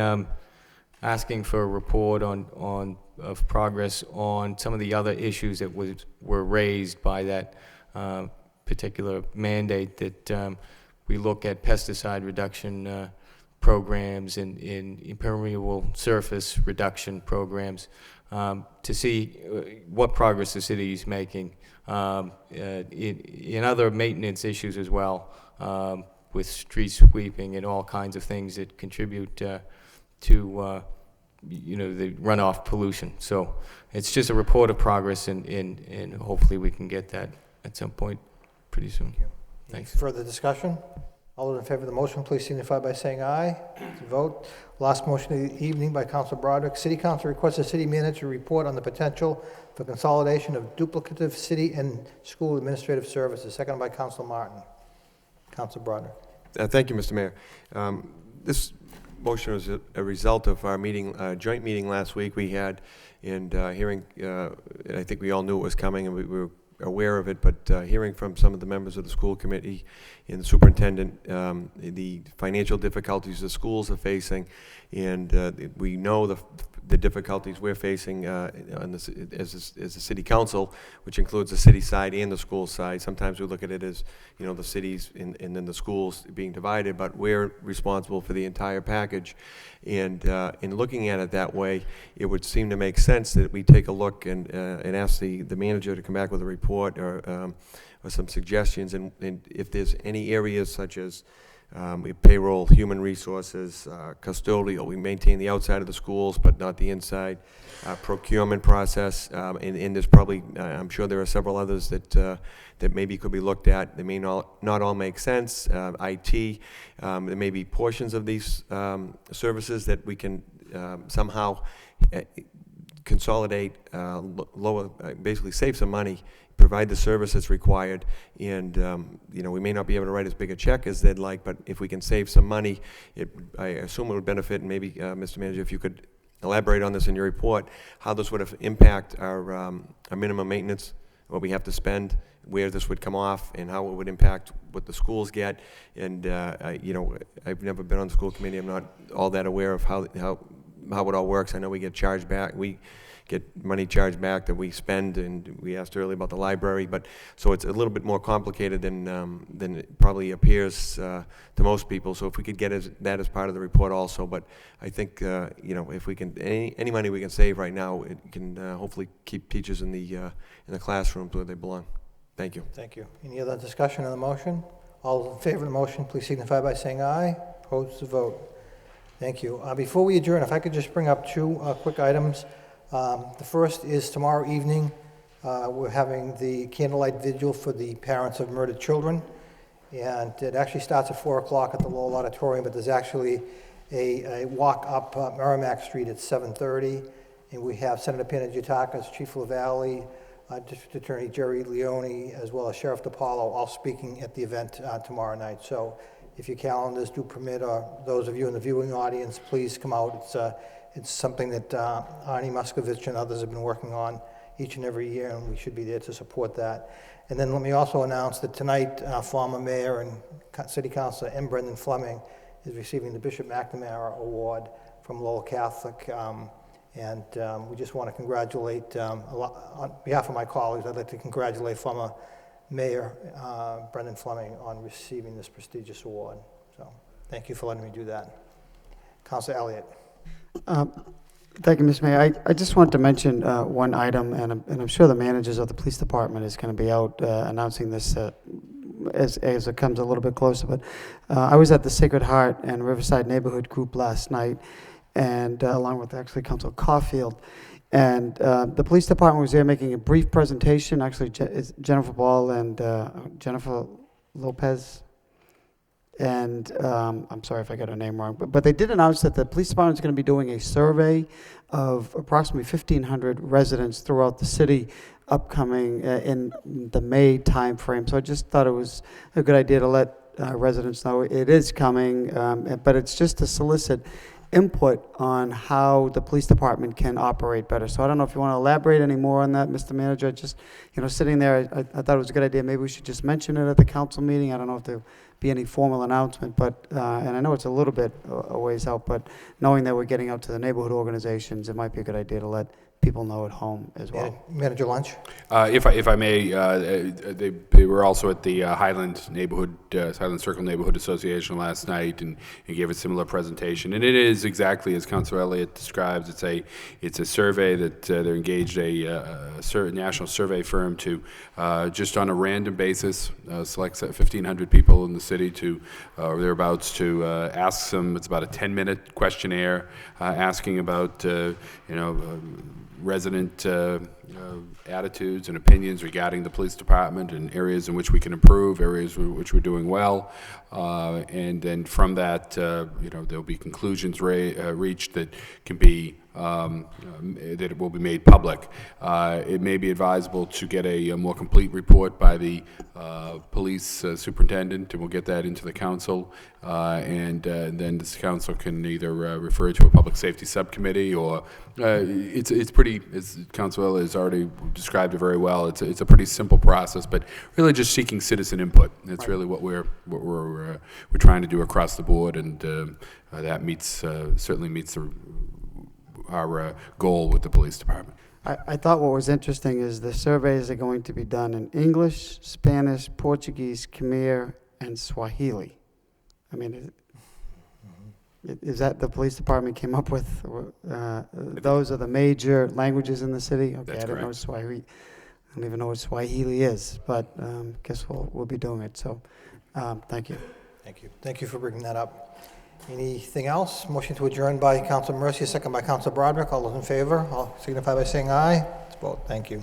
asking for a report of progress on some of the other issues that were raised by that particular mandate, that we look at pesticide reduction programs and impermeable surface reduction programs to see what progress the city is making in other maintenance issues as well, with street sweeping and all kinds of things that contribute to the runoff pollution. So it's just a report of progress, and hopefully we can get that at some point pretty soon. Thanks. Further discussion? All those in favor of the motion, please signify by saying aye. To vote. Last motion of the evening by Councilor Broderick. City Council requests the city manager to report on the potential for consolidation of duplicative city and school administrative services. Seconded by Councilor Martin. Councilor Broderick. Thank you, Mr. Mayor. This motion is a result of our meeting, joint meeting last week we had, and hearing, I think we all knew it was coming, and we were aware of it, but hearing from some of the members of the school committee and the superintendent, the financial difficulties the schools are facing, and we know the difficulties we're facing as a city council, which includes the city side and the school side. Sometimes we look at it as, the cities and then the schools being divided, but we're responsible for the entire package. And in looking at it that way, it would seem to make sense that we take a look and ask the manager to come back with a report or some suggestions, and if there's any areas such as payroll, human resources, custodial, we maintain the outside of the schools but not the inside, procurement process, and there's probably, I'm sure there are several others that maybe could be looked at. They may not all make sense. IT, there may be portions of these services that we can somehow consolidate, lower, basically save some money, provide the service that's required, and we may not be able to write as big a check as they'd like, but if we can save some money, I assume it would benefit. And maybe, Mr. Manager, if you could elaborate on this in your report, how this would impact our minimum maintenance, what we have to spend, where this would come off, and how it would impact what the schools get. And I've never been on the school committee. I'm not all that aware of how it all works. I know we get charged back. We get money charged back that we spend, and we asked earlier about the library, but so it's a little bit more complicated than it probably appears to most people. So if we could get that as part of the report also, but I think if we can, any money we can save right now, it can hopefully keep teachers in the classrooms where they belong. Thank you. Thank you. Any other discussion on the motion? All those in favor of the motion, please signify by saying aye. Opposed to vote. Thank you. Before we adjourn, if I could just bring up two quick items. The first is tomorrow evening, we're having the candlelight vigil for the parents of murdered children, and it actually starts at 4 o'clock at the Lowell Auditorium, but there's actually a walk up Merrimack Street at 7:30, and we have Senator Panagiotakis, Chief LaValle, District Attorney Jerry Leone, as well as Sheriff DiPaolo, all speaking at the event tomorrow night. So if your calendars do permit, or those of you in the viewing audience, please come out. It's something that Arnie Muscovich and others have been working on each and every year, and we should be there to support that. And then let me also announce that tonight, former Mayor and City Councilor M. Brendan Fleming is receiving the Bishop McNamara Award from Lowell Catholic. And we just want to congratulate, on behalf of my colleagues, I'd like to congratulate former Mayor Brendan Fleming on receiving this prestigious award. So thank you for letting me do that. Councilor Elliott. Thank you, Mr. Mayor. I just want to mention one item, and I'm sure the managers of the police department is going to be out announcing this as it comes a little bit closer. But I was at the Sacred Heart and Riverside Neighborhood Group last night, and along with actually Councilor Caulfield. And the police department was there making a brief presentation. Actually, Jennifer Ball and Jennifer Lopez. And I'm sorry if I got her name wrong, but they did announce that the police department is going to be doing a survey of approximately 1,500 residents throughout the city upcoming in the May time frame. So I just thought it was a good idea to let residents know it is coming, but it's just to solicit input on how the police department can operate better. So I don't know if you want to elaborate any more on that, Mr. Manager. Just, sitting there, I thought it was a good idea. Maybe we should just mention it at the council meeting. I don't know if there'll be any formal announcement, but, and I know it's a little bit a ways out, but knowing that we're getting out to the neighborhood organizations, it might be a good idea to let people know at home as well. Manager Lunch? If I may, they were also at the Highland Circle Neighborhood Association last night and gave a similar presentation. And it is exactly as Councilor Elliott describes. It's a survey that they're engaged a national survey firm to just on a random basis select 1,500 people in the city to or thereabouts to ask them. It's about a 10-minute questionnaire asking about resident attitudes and opinions regarding the police department and areas in which we can improve, areas in which we're doing well, and then from that, there'll be conclusions reached that can be that it will be made public. It may be advisable to get a more complete report by the police superintendent, and we'll get that into the council, and then this council can either refer to a public safety subcommittee, or it's pretty, as Councilor has already described it very well. It's a pretty simple process, but really just seeking citizen input. That's really what we're trying to do across the board, and that certainly meets our goal with the police department. I thought what was interesting is the surveys are going to be done in English, Spanish, Portuguese, Khmer, and Swahili. I mean, is that the police department came up with? Those are the major languages in the city? Okay, That's I don't know correct. Swahili. I don't even know what Swahili is, but guess we'll be doing it. So, thank you. Thank you. Thank you for bringing that up. Anything else? Motion to adjourn by Council Mercia, second by Council Broderick. All those in favor, all signify by saying aye. Let's vote. Thank you.